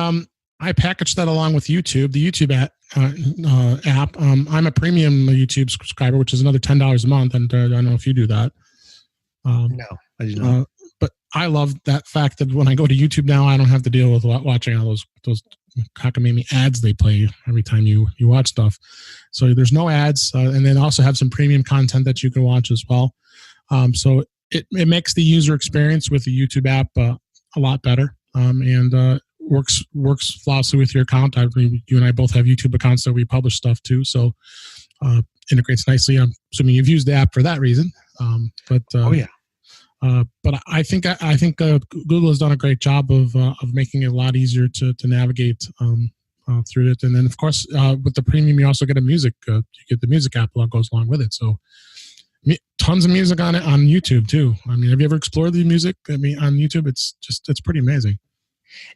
Speaker 1: I packaged that along with YouTube, the YouTube app. I'm a premium YouTube subscriber, which is another $10 a month, and I don't know if you do that.
Speaker 2: No, I do not.
Speaker 1: But I love that fact that when I go to YouTube now, I don't have to deal with watching all those cockamamie ads they play every time you watch stuff. So there's no ads, and then also have some premium content that you can watch as well. So it makes the user experience with the YouTube app a lot better, and works flawlessly with your account. You and I both have YouTube accounts that we publish stuff to, so integrates nicely. I'm assuming you've used the app for that reason. But I think Google has done a great job of making it a lot easier to navigate through it. And then of course with the premium, you also get you get the music app that goes along with it. So tons of music on YouTube too. I mean, have you ever explored the music? I mean, on YouTube, it's pretty amazing.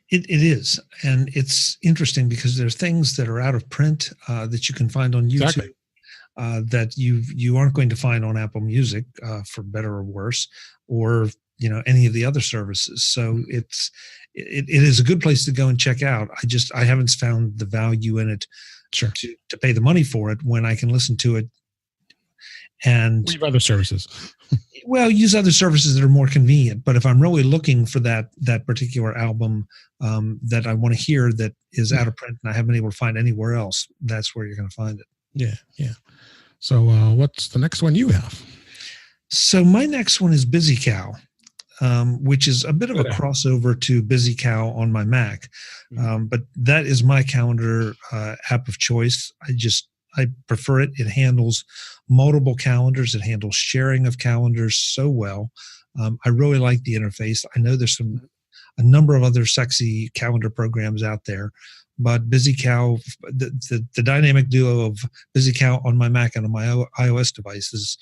Speaker 2: It is, and it's interesting because there's things that are out of print that you can find on YouTube.
Speaker 1: Exactly.
Speaker 2: That you aren't going to find on Apple Music, for better or worse, or any of the other services. So it is a good place to go and check out. I haven't found the value in it
Speaker 1: to
Speaker 2: pay the money for it when I can listen to it. And
Speaker 1: we have other services.
Speaker 2: Well, use other services that are more convenient. But if I'm really looking for that particular album that I want to hear that is out of print and I haven't been able to find anywhere else, that's where you're going to find it.
Speaker 1: Yeah. So what's the next one you have?
Speaker 2: So my next one is Busy Cow, which is a bit of a crossover to Busy Cow on my Mac. But that is my calendar app of choice. I prefer it. It handles multiple calendars. It handles sharing of calendars so well. I really like the interface. I know there's a number of other sexy calendar programs out there, but Busy Cow, the dynamic duo of Busy Cow on my Mac and on my iOS devices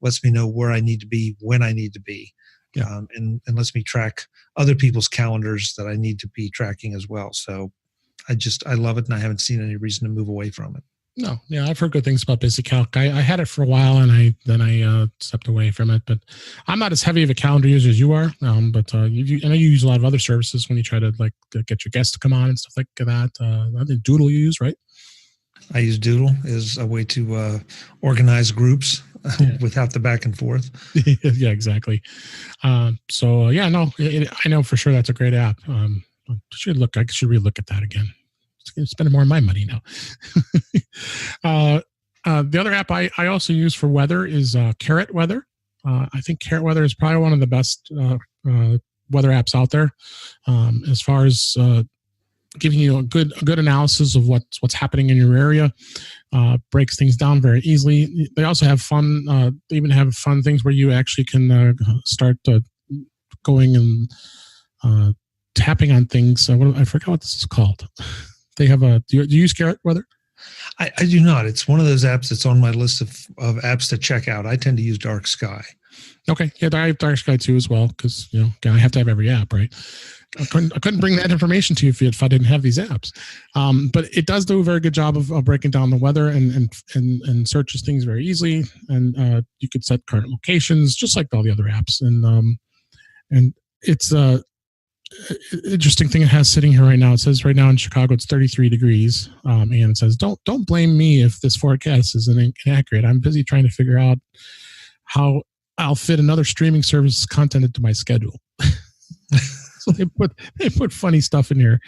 Speaker 2: lets me know where I need to be, when I need to be, and lets me track other people's calendars that I need to be tracking as well. So I love it, and I haven't seen any reason to move away from it.
Speaker 1: No, yeah, I've heard good things about Busy Calc. I had it for a while, and I stepped away from it. But I'm not as heavy of a calendar user as you are. But I know you use a lot of other services when you try to get your guests to come on and stuff like that. I think Doodle you use, right?
Speaker 2: I use Doodle as a way to organize groups without the back and forth.
Speaker 1: Yeah, exactly. I know for sure that's a great app. I should relook at that again. Spending more of my money now. The other app I also use for weather is Carrot Weather. I think Carrot Weather is probably one of the best weather apps out there, as far as giving you a good analysis of what's happening in your area. Breaks things down very easily. They also have fun. They even have fun things where you actually can start going and tapping on things. I forgot what this is called. They have do you use Carrot Weather? I
Speaker 2: do not. It's one of those apps that's on my list of apps to check out. I tend to use Dark Sky.
Speaker 1: Okay. Yeah, I have Dark Sky too as well, because I have to have every app, right? I couldn't bring that information to you if I didn't have these apps. But it does do a very good job of breaking down the weather and searches things very easily. And you could set current locations just like all the other apps. And it's interesting thing it has sitting here right now. It says right now in Chicago it's 33 degrees, and it says don't blame me if this forecast is inaccurate. I'm busy trying to figure out how I'll fit another streaming service content into my schedule. So they put funny stuff in here,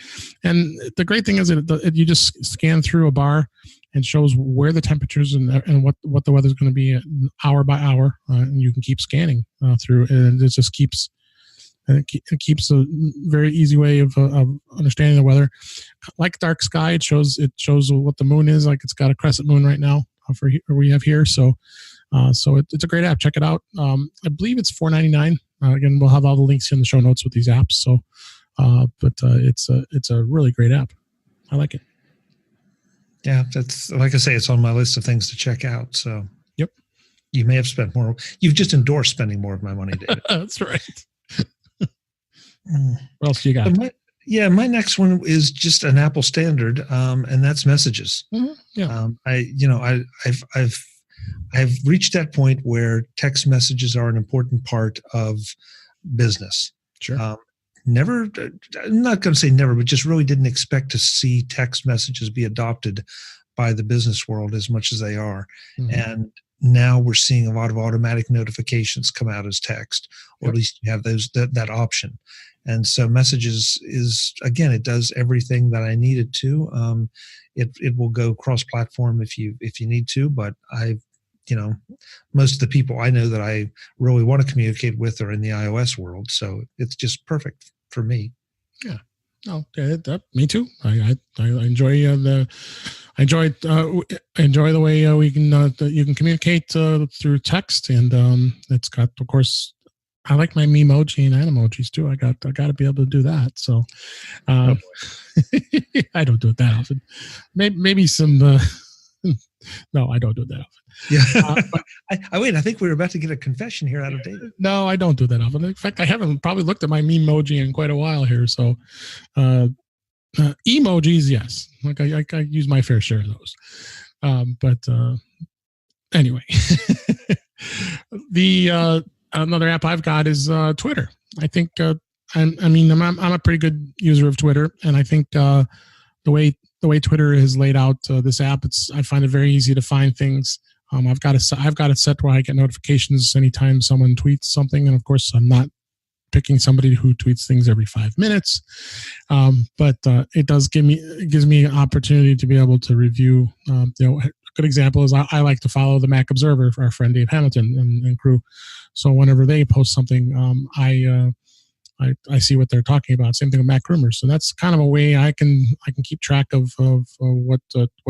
Speaker 1: and the great thing is that you just scan through a bar and shows where the temperatures and what the weather's going to be hour by hour, and you can keep scanning through, and it just keeps. And it keeps a very easy way of understanding the weather. Like dark sky, it shows what the moon is. Like it's got a crescent moon right now for we have here. So it's a great app. Check it out. I believe it's $4.99. Again, we'll have all the links in the show notes with these apps. So, but it's a really great app. I like it.
Speaker 2: Yeah, that's like I say, it's on my list of things to check out. So,
Speaker 1: yep,
Speaker 2: you may have spent more. You've just endorsed spending more of my money, David.
Speaker 1: That's right. What else do you got?
Speaker 2: My next one is just an Apple standard, and that's messages.
Speaker 1: Mm-hmm. Yeah.
Speaker 2: I've reached that point where text messages are an important part of business.
Speaker 1: Sure.
Speaker 2: I'm not going to say never, but just really didn't expect to see text messages be adopted by the business world as much as they are. Mm-hmm. And now we're seeing a lot of automatic notifications come out as text, or at least you have that option. And so messages is, again, it does everything that I need it to. It will go cross-platform if you need to, but most of the people I know that I really want to communicate with are in the iOS world, so it's just perfect for me.
Speaker 1: Yeah. No, me too. I enjoy the way we can you can communicate through text, and it's got, of course. I like my memoji and animojis too. I got to be able to do that. So I don't do it that often. Maybe some. No, I don't do it that often.
Speaker 2: Yeah. I think we were about to get a confession here out of David.
Speaker 1: No, I don't do that often. In fact, I haven't probably looked at my memoji in quite a while here. So emojis, yes. Like I use my fair share of those. But anyway, another app I've got is Twitter. I think I'm a pretty good user of Twitter, and I think the way Twitter has laid out this app, I find it very easy to find things. I've got it set where I get notifications anytime someone tweets something, and of course I'm not picking somebody who tweets things every 5 minutes, but it gives me an opportunity to be able to review. A good example is I like to follow the Mac Observer for our friend Dave Hamilton and crew. So whenever they post something, I see what they're talking about. Same thing with MacRumors. So that's kind of a way I can keep track of what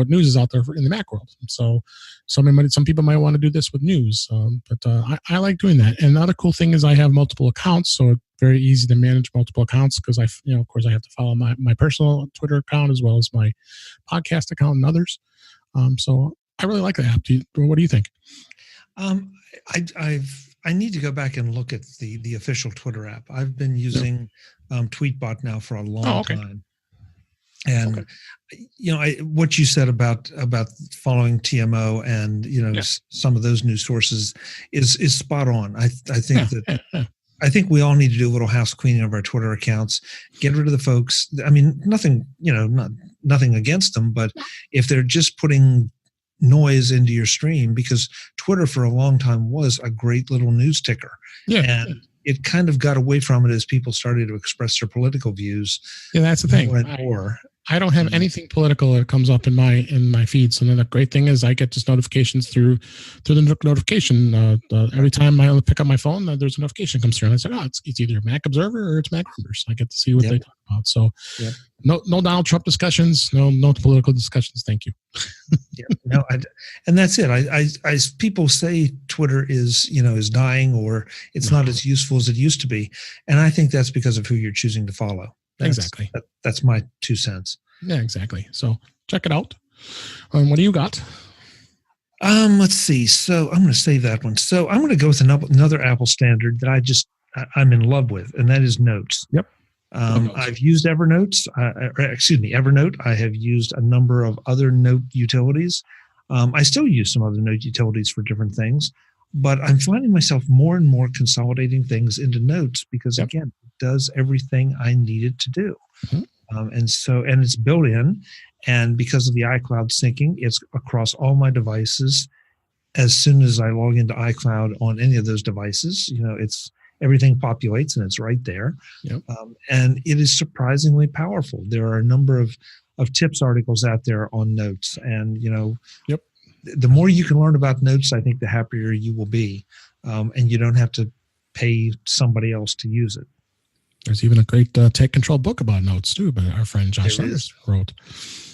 Speaker 1: news is out there in the Mac world. So some people might want to do this with news, but I like doing that. And another cool thing is I have multiple accounts, so it's very easy to manage multiple accounts because of course I have to follow my personal Twitter account as well as my podcast account and others. So I really like the app. What do you think?
Speaker 2: I need to go back and look at the official Twitter app. I've been using Tweetbot now for a long time. And what you said about following TMO and some of those news sources is spot on. I think that I think we all need to do a little house cleaning of our Twitter accounts. Get rid of the folks. I mean, nothing against them, but if they're just putting noise into your stream, because Twitter for a long time was a great little news ticker. And it kind of got away from it as people started to express their political views.
Speaker 1: Yeah, that's the thing. I don't have anything political that comes up in my feed. So then the great thing is I get just notifications through the notification. Every time I pick up my phone, there's a notification comes through, and I say, it's either Mac Observer or it's MacRumors. I get to see what they talk about. So no Donald Trump discussions, no political discussions. Thank you.
Speaker 2: And that's it. I people say Twitter is dying or it's not as useful as it used to be, and I think that's because of who you're choosing to follow.
Speaker 1: Exactly.
Speaker 2: That's my 2 cents.
Speaker 1: Yeah, exactly. So check it out. What do you got?
Speaker 2: Let's see. So I'm going to say that one. So I'm going to go with another Apple standard that I'm in love with, and that is Notes.
Speaker 1: Yep.
Speaker 2: I've used Evernote. I have used a number of other note utilities. I still use some other note utilities for different things, but I'm finding myself more and more consolidating things into Notes because, again, does everything I need it to do. And it's built in, and because of the iCloud syncing, it's across all my devices. As soon as I log into iCloud on any of those devices, it's everything populates and it's right there.
Speaker 1: Yep.
Speaker 2: And it is surprisingly powerful. There are a number of tips articles out there on notes, and
Speaker 1: Yep.
Speaker 2: the more you can learn about notes, I think the happier you will be, and you don't have to pay somebody else to use it.
Speaker 1: There's even a great Take Control book about notes too, but our friend Josh Summers wrote.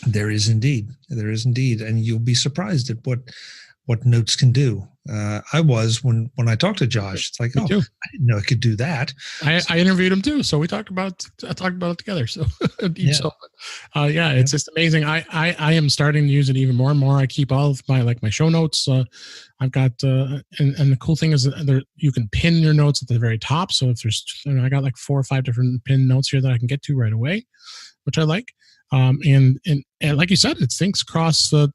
Speaker 2: There is indeed, and you'll be surprised at what notes can do. I was when I talked to Josh. It's like, I didn't know it could do that.
Speaker 1: I interviewed him too, so we talked about it together. So it's just amazing. I am starting to use it even more and more. I keep all of my show notes. I've got and the cool thing is that you can pin your notes at the very top. So if there's I got like 4 or 5 different pin notes here that I can get to right away, which I like. And like you said, it syncs across the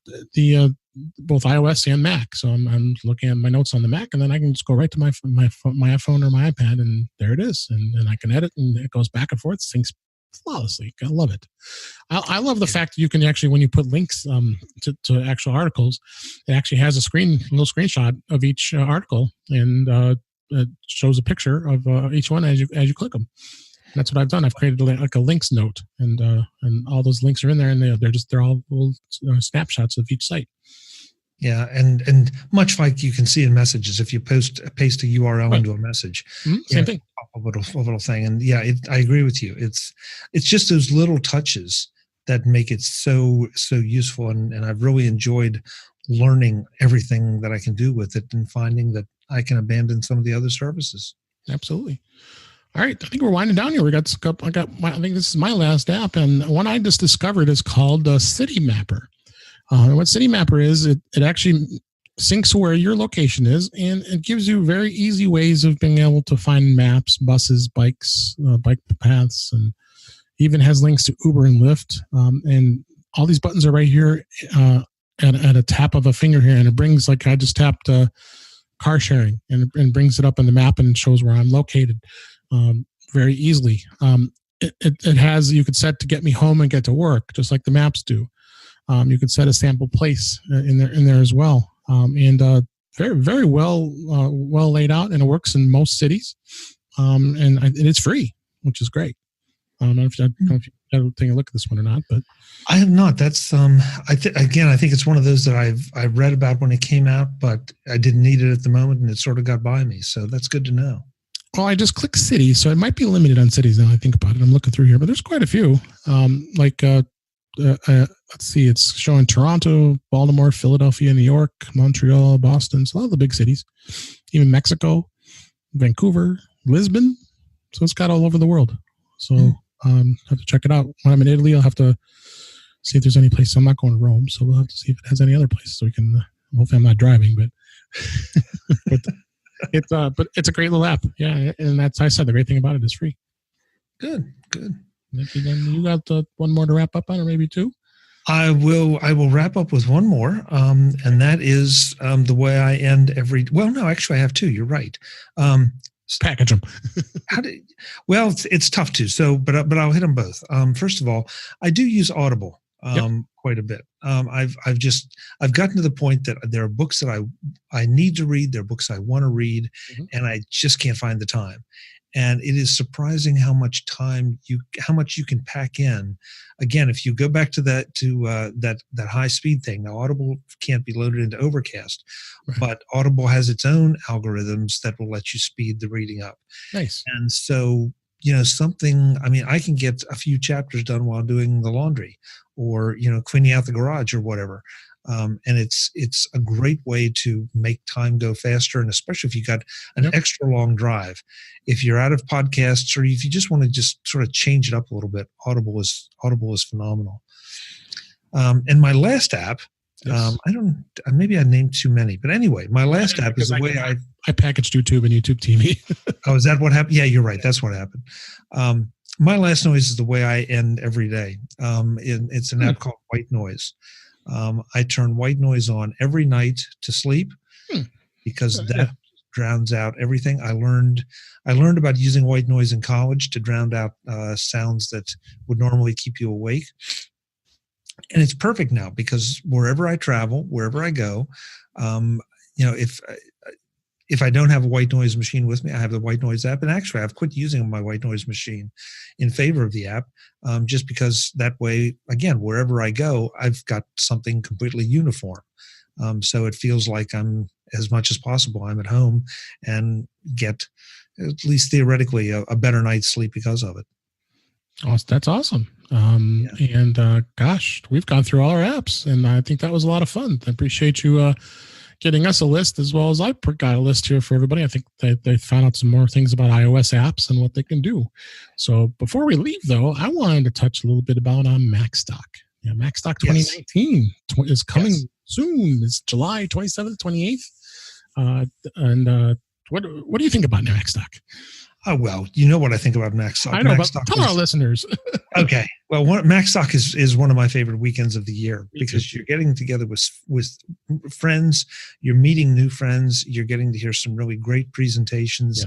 Speaker 1: both iOS and Mac. So I'm looking at my notes on the Mac, and then I can just go right to my iPhone or my iPad, and there it is. And I can edit, and it goes back and forth, syncs flawlessly. I love it. I love the fact that you can actually, when you put links to actual articles, it actually has a little screenshot of each article, and it shows a picture of each one as you click them. That's what I've done. I've created like a links note, and all those links are in there, and they're all little snapshots of each site.
Speaker 2: Yeah, and much like you can see in messages, if you paste a URL into a message,
Speaker 1: same thing,
Speaker 2: a little thing, and I agree with you. It's just those little touches that make it so useful, and I've really enjoyed learning everything that I can do with it, and finding that I can abandon some of the other services.
Speaker 1: Absolutely. All right, I think we're winding down here. I think this is my last app, and one I just discovered is called City Mapper. What City Mapper is, it actually syncs where your location is, and it gives you very easy ways of being able to find maps, buses, bikes, bike paths, and even has links to Uber and Lyft. And all these buttons are right here at a tap of a finger here, and it brings, like I just tapped car sharing, and brings it up in the map and shows where I'm located very easily. It has, you could set to get me home and get to work, just like the maps do. You could set a sample place in there as well, and very very well laid out, and it works in most cities, and it's free, which is great. I don't know if you have taken a look at this one or not, but
Speaker 2: I have not. That's I think it's one of those that I've read about when it came out, but I didn't need it at the moment, and it sort of got by me. So that's good to know.
Speaker 1: Well, I just clicked cities, so it might be limited on cities now I think about it. I'm looking through here, but there's quite a few. Let's see, it's showing Toronto, Baltimore, Philadelphia, New York, Montreal, Boston, so a lot of the big cities, even Mexico, Vancouver, Lisbon. So it's got all over the world. So I have to check it out. When I'm in Italy, I'll have to see if there's any place. I'm not going to Rome, so we'll have to see if it has any other places so we can, hopefully I'm not driving, but it's a great little app. Yeah, and that's, I said, the great thing about it is free.
Speaker 2: Good.
Speaker 1: You got one more to wrap up on, or maybe two?
Speaker 2: I will wrap up with one more, and that is the way I end every. Well, no, actually, I have two. You're right.
Speaker 1: Package them.
Speaker 2: It's tough to. So, but I'll hit them both. First of all, I do use Audible quite a bit. I've gotten to the point that there are books that I need to read. There are books I want to read, and I just can't find the time. And it is surprising how much you can pack in. Again, if you go back to that high speed thing, now Audible can't be loaded into Overcast, but Audible has its own algorithms that will let you speed the reading up.
Speaker 1: Nice.
Speaker 2: And so, I can get a few chapters done while doing the laundry, or, cleaning out the garage or whatever. And it's a great way to make time go faster, and especially if you got an extra long drive. If you're out of podcasts, or if you just want to just sort of change it up a little bit, Audible is phenomenal. And my last app, maybe I named too many, but anyway, my last app is the way
Speaker 1: I packaged YouTube and YouTube TV.
Speaker 2: Oh, is that what happened? Yeah, you're right. That's what happened. My last noise is the way I end every day. It's an app called White Noise. I turn white noise on every night to sleep, because that drowns out everything. I learned about using white noise in college to drown out sounds that would normally keep you awake. And it's perfect now because wherever I travel, wherever I go, if I don't have a white noise machine with me, I have the white noise app. And actually, I've quit using my white noise machine in favor of the app, just because that way, again, wherever I go, I've got something completely uniform. So it feels like I'm, as much as possible, I'm at home and get, at least theoretically, a better night's sleep because of it.
Speaker 1: Oh, that's awesome. And gosh, we've gone through all our apps, and I think that was a lot of fun. I appreciate you getting us a list, as well as I got a list here for everybody. I think they found out some more things about iOS apps and what they can do. So before we leave, though, I wanted to touch a little bit about MacStock. Yeah, MacStock 2019 is coming soon. It's July 27th, 28th. What do you think about MacStock?
Speaker 2: Oh, well, you know what I think about MacStock.
Speaker 1: I know, but tell our listeners.
Speaker 2: Okay. Well, MacStock is one of my favorite weekends of the year because you're getting together with friends, you're meeting new friends, you're getting to hear some really great presentations.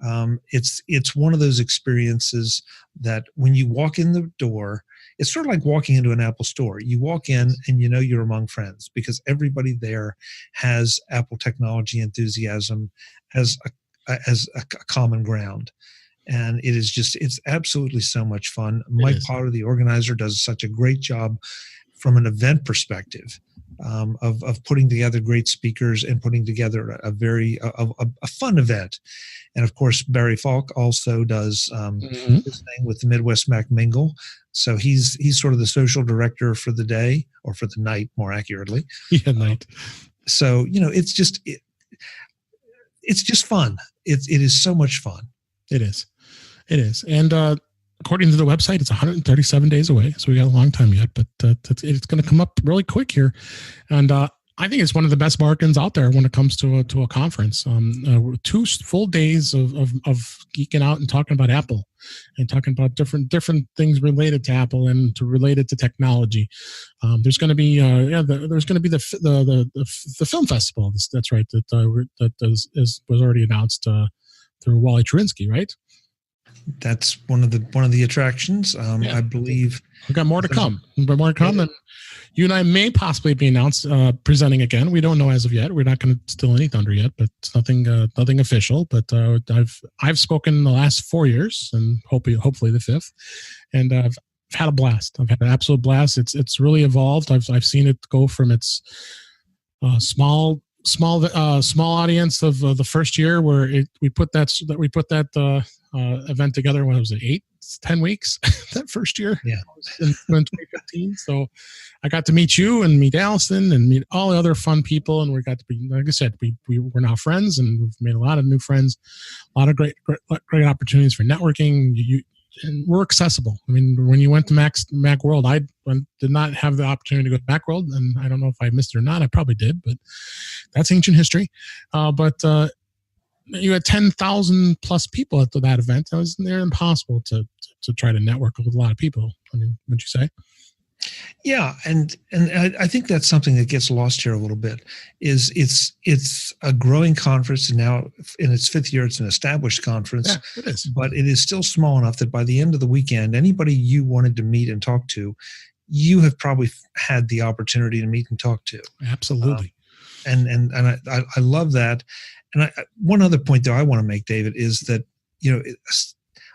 Speaker 2: Yeah. It's one of those experiences that when you walk in the door, it's sort of like walking into an Apple store. You walk in and you know you're among friends because everybody there has Apple technology enthusiasm as a common ground. And it's absolutely so much fun. Mike Potter, the organizer, does such a great job from an event perspective of putting together great speakers and putting together a very fun event. And of course, Barry Falk also does his thing with the Midwest Mac Mingle. So he's sort of the social director for the day, or for the night, more accurately.
Speaker 1: Yeah, night.
Speaker 2: So, it's just fun. It is so much fun. It is.
Speaker 1: And according to the website, it's 137 days away. So we got a long time yet, but it's going to come up really quick here. And I think it's one of the best bargains out there when it comes to a conference. 2 full days of geeking out and talking about Apple and talking about different things related to Apple and related to technology. There's going to be there's going to be the film festival. That's right. Was already announced through Wally Cherinsky, right?
Speaker 2: That's one of the attractions. I believe
Speaker 1: we've got more to come. And you and I may possibly be announced presenting again. We don't know as of yet. We're not going to steal any thunder yet, but it's nothing official. But I've spoken the last 4 years, and hopefully the 5th, and I've had a blast. I've had an absolute blast. It's really evolved. I've seen it go from its small audience of the first year where we put that event together. When was it, 8-10 weeks that first year?
Speaker 2: Yeah,
Speaker 1: in 2015. So I got to meet you and meet Allison and meet all the other fun people, and we got to be, like I said, we're now friends, and we've made a lot of new friends, a lot of great opportunities for networking. And we're accessible. I mean, when you went to Macworld, I did not have the opportunity to go to Macworld, and I don't know if I missed it or not. I probably did, but that's ancient history. But you had 10,000 plus people at that event. It was near impossible to try to network with a lot of people. I mean, wouldn't you say?
Speaker 2: Yeah, and I think that's something that gets lost here a little bit. Is it's a growing conference, and now in its 5th year, it's an established conference.
Speaker 1: Yeah, it is.
Speaker 2: But it is still small enough that by the end of the weekend, anybody you wanted to meet and talk to, you have probably had the opportunity to meet and talk to.
Speaker 1: Absolutely.
Speaker 2: And I love that. And one other point, though, I want to make, David, is that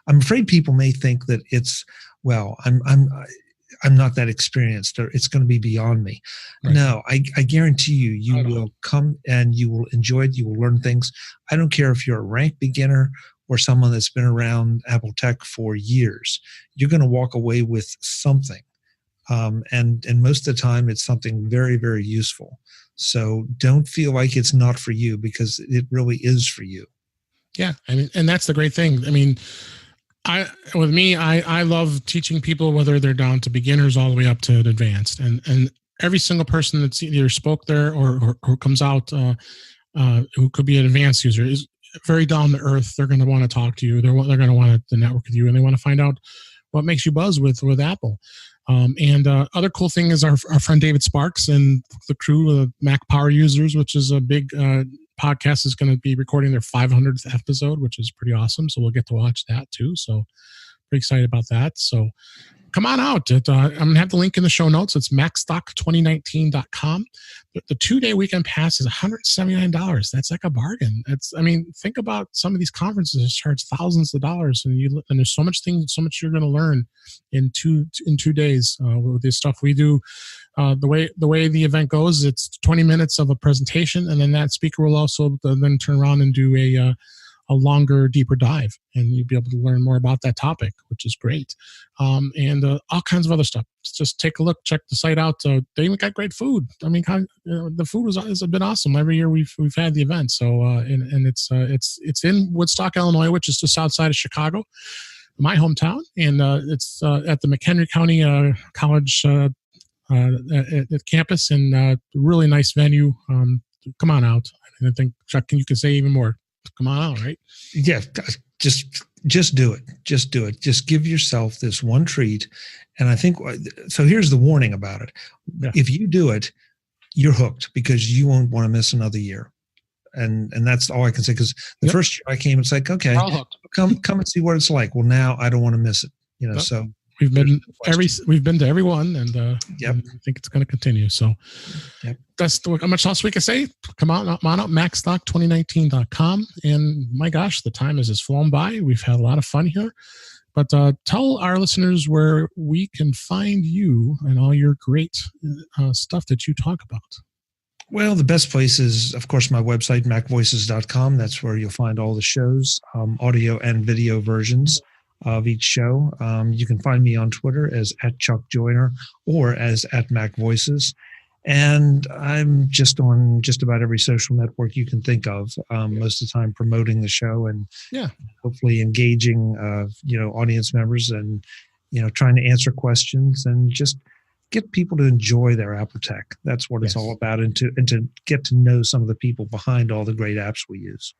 Speaker 2: I'm afraid people may think that it's, well, I'm not that experienced, or it's going to be beyond me. Right. No, I guarantee you will come and you will enjoy it. You will learn things. I don't care if you're a rank beginner or someone that's been around Apple tech for years. You're going to walk away with something. And most of the time, it's something very, very useful. So don't feel like it's not for you, because it really is for you.
Speaker 1: Yeah, I mean, and that's the great thing. I mean, I love teaching people, whether they're down to beginners all the way up to advanced, and every single person that's either spoke there or comes out who could be an advanced user is very down to earth. They're going to want to talk to you. They're going to want to network with you, and they want to find out what makes you buzz with Apple. And other cool thing is our friend David Sparks and the crew of Mac Power Users, which is a big podcast is going to be recording their 500th episode, which is pretty awesome. So we'll get to watch that too. So pretty excited about that. So come on out. I'm going to have the link in the show notes. It's macstock2019.com. The 2-day weekend pass is $179. That's like a bargain. Think about some of these conferences that charge thousands of dollars, and there's so much you're going to learn in 2 days with this stuff we do. The way the event goes, it's 20 minutes of a presentation, and then that speaker will also then turn around and do a longer, deeper dive, and you'll be able to learn more about that topic, which is great. And all kinds of other stuff. Just take a look, check the site out. They even got great food. The food has been awesome every year we've had the event. So and it's in Woodstock, Illinois, which is just outside of Chicago, my hometown, and it's at the McHenry County College at campus, and really nice venue. Come on out. I think, Chuck, you can say even more. Come on out, right?
Speaker 2: Yeah, just do it. Just do it. Just give yourself this one treat. And I think, so here's the warning about it. Yeah. If you do it, you're hooked, because you won't want to miss another year. And that's all I can say, because the first year I came, it's like, okay, come and see what it's like. Well, now I don't want to miss it. So
Speaker 1: we've been to every one, and I think it's going to continue. So that's how much else we can say. Come on out, macstock2019.com. And my gosh, the time has just flown by. We've had a lot of fun here. But tell our listeners where we can find you and all your great stuff that you talk about.
Speaker 2: Well, the best place is, of course, my website, MacVoices.com. That's where you'll find all the shows, audio and video versions of each show. You can find me on Twitter as @ChuckJoyner or as @MacVoices. And I'm just on just about every social network you can think of, most of the time promoting the show and hopefully engaging, audience members, and, trying to answer questions and just get people to enjoy their Apple tech. That's what it's all about, and to get to know some of the people behind all the great apps we use.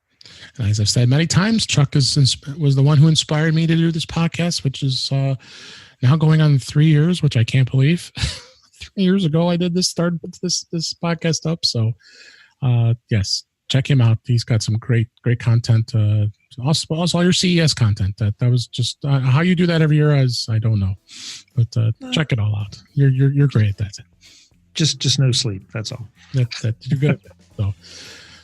Speaker 1: And as I've said many times, Chuck was the one who inspired me to do this podcast, which is now going on 3 years, which I can't believe. 3 years ago, I did started this podcast up. So, yes, check him out. He's got some great content. Also all your CES content. That was just how you do that every year. I don't know, but check it all out. You're great. That's it.
Speaker 2: Just no sleep. That's all.
Speaker 1: That you're good at that. So.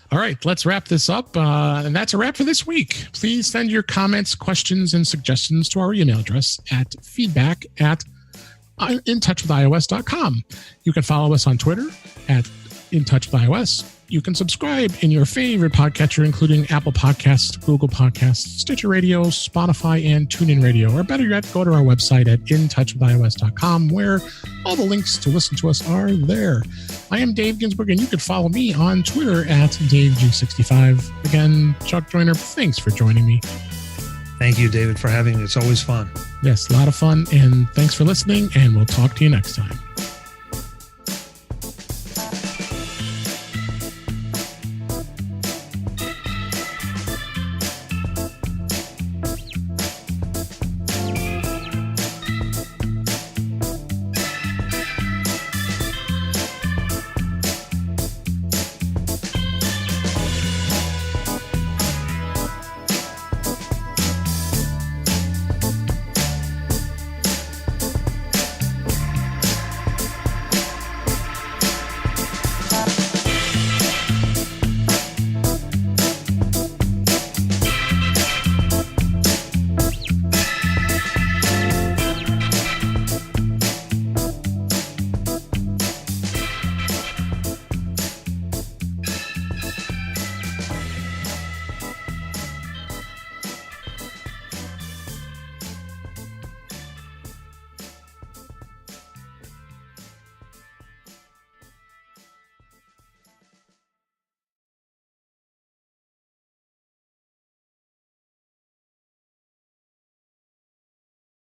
Speaker 1: All right, let's wrap this up. And that's a wrap for this week. Please send your comments, questions, and suggestions to our email address at feedback@intouchwithios.com. You can follow us on Twitter at intouchwithios. You can subscribe in your favorite podcatcher, including Apple Podcasts, Google Podcasts, Stitcher Radio, Spotify, and TuneIn Radio. Or better yet, go to our website at intouchwithios.com, where all the links to listen to us are there. I am Dave Ginsburg, and you can follow me on Twitter at DaveG65. Again, Chuck Joyner, thanks for joining me.
Speaker 2: Thank you, David, for having me. It's always fun.
Speaker 1: Yes, a lot of fun, and thanks for listening, and we'll talk to you next time.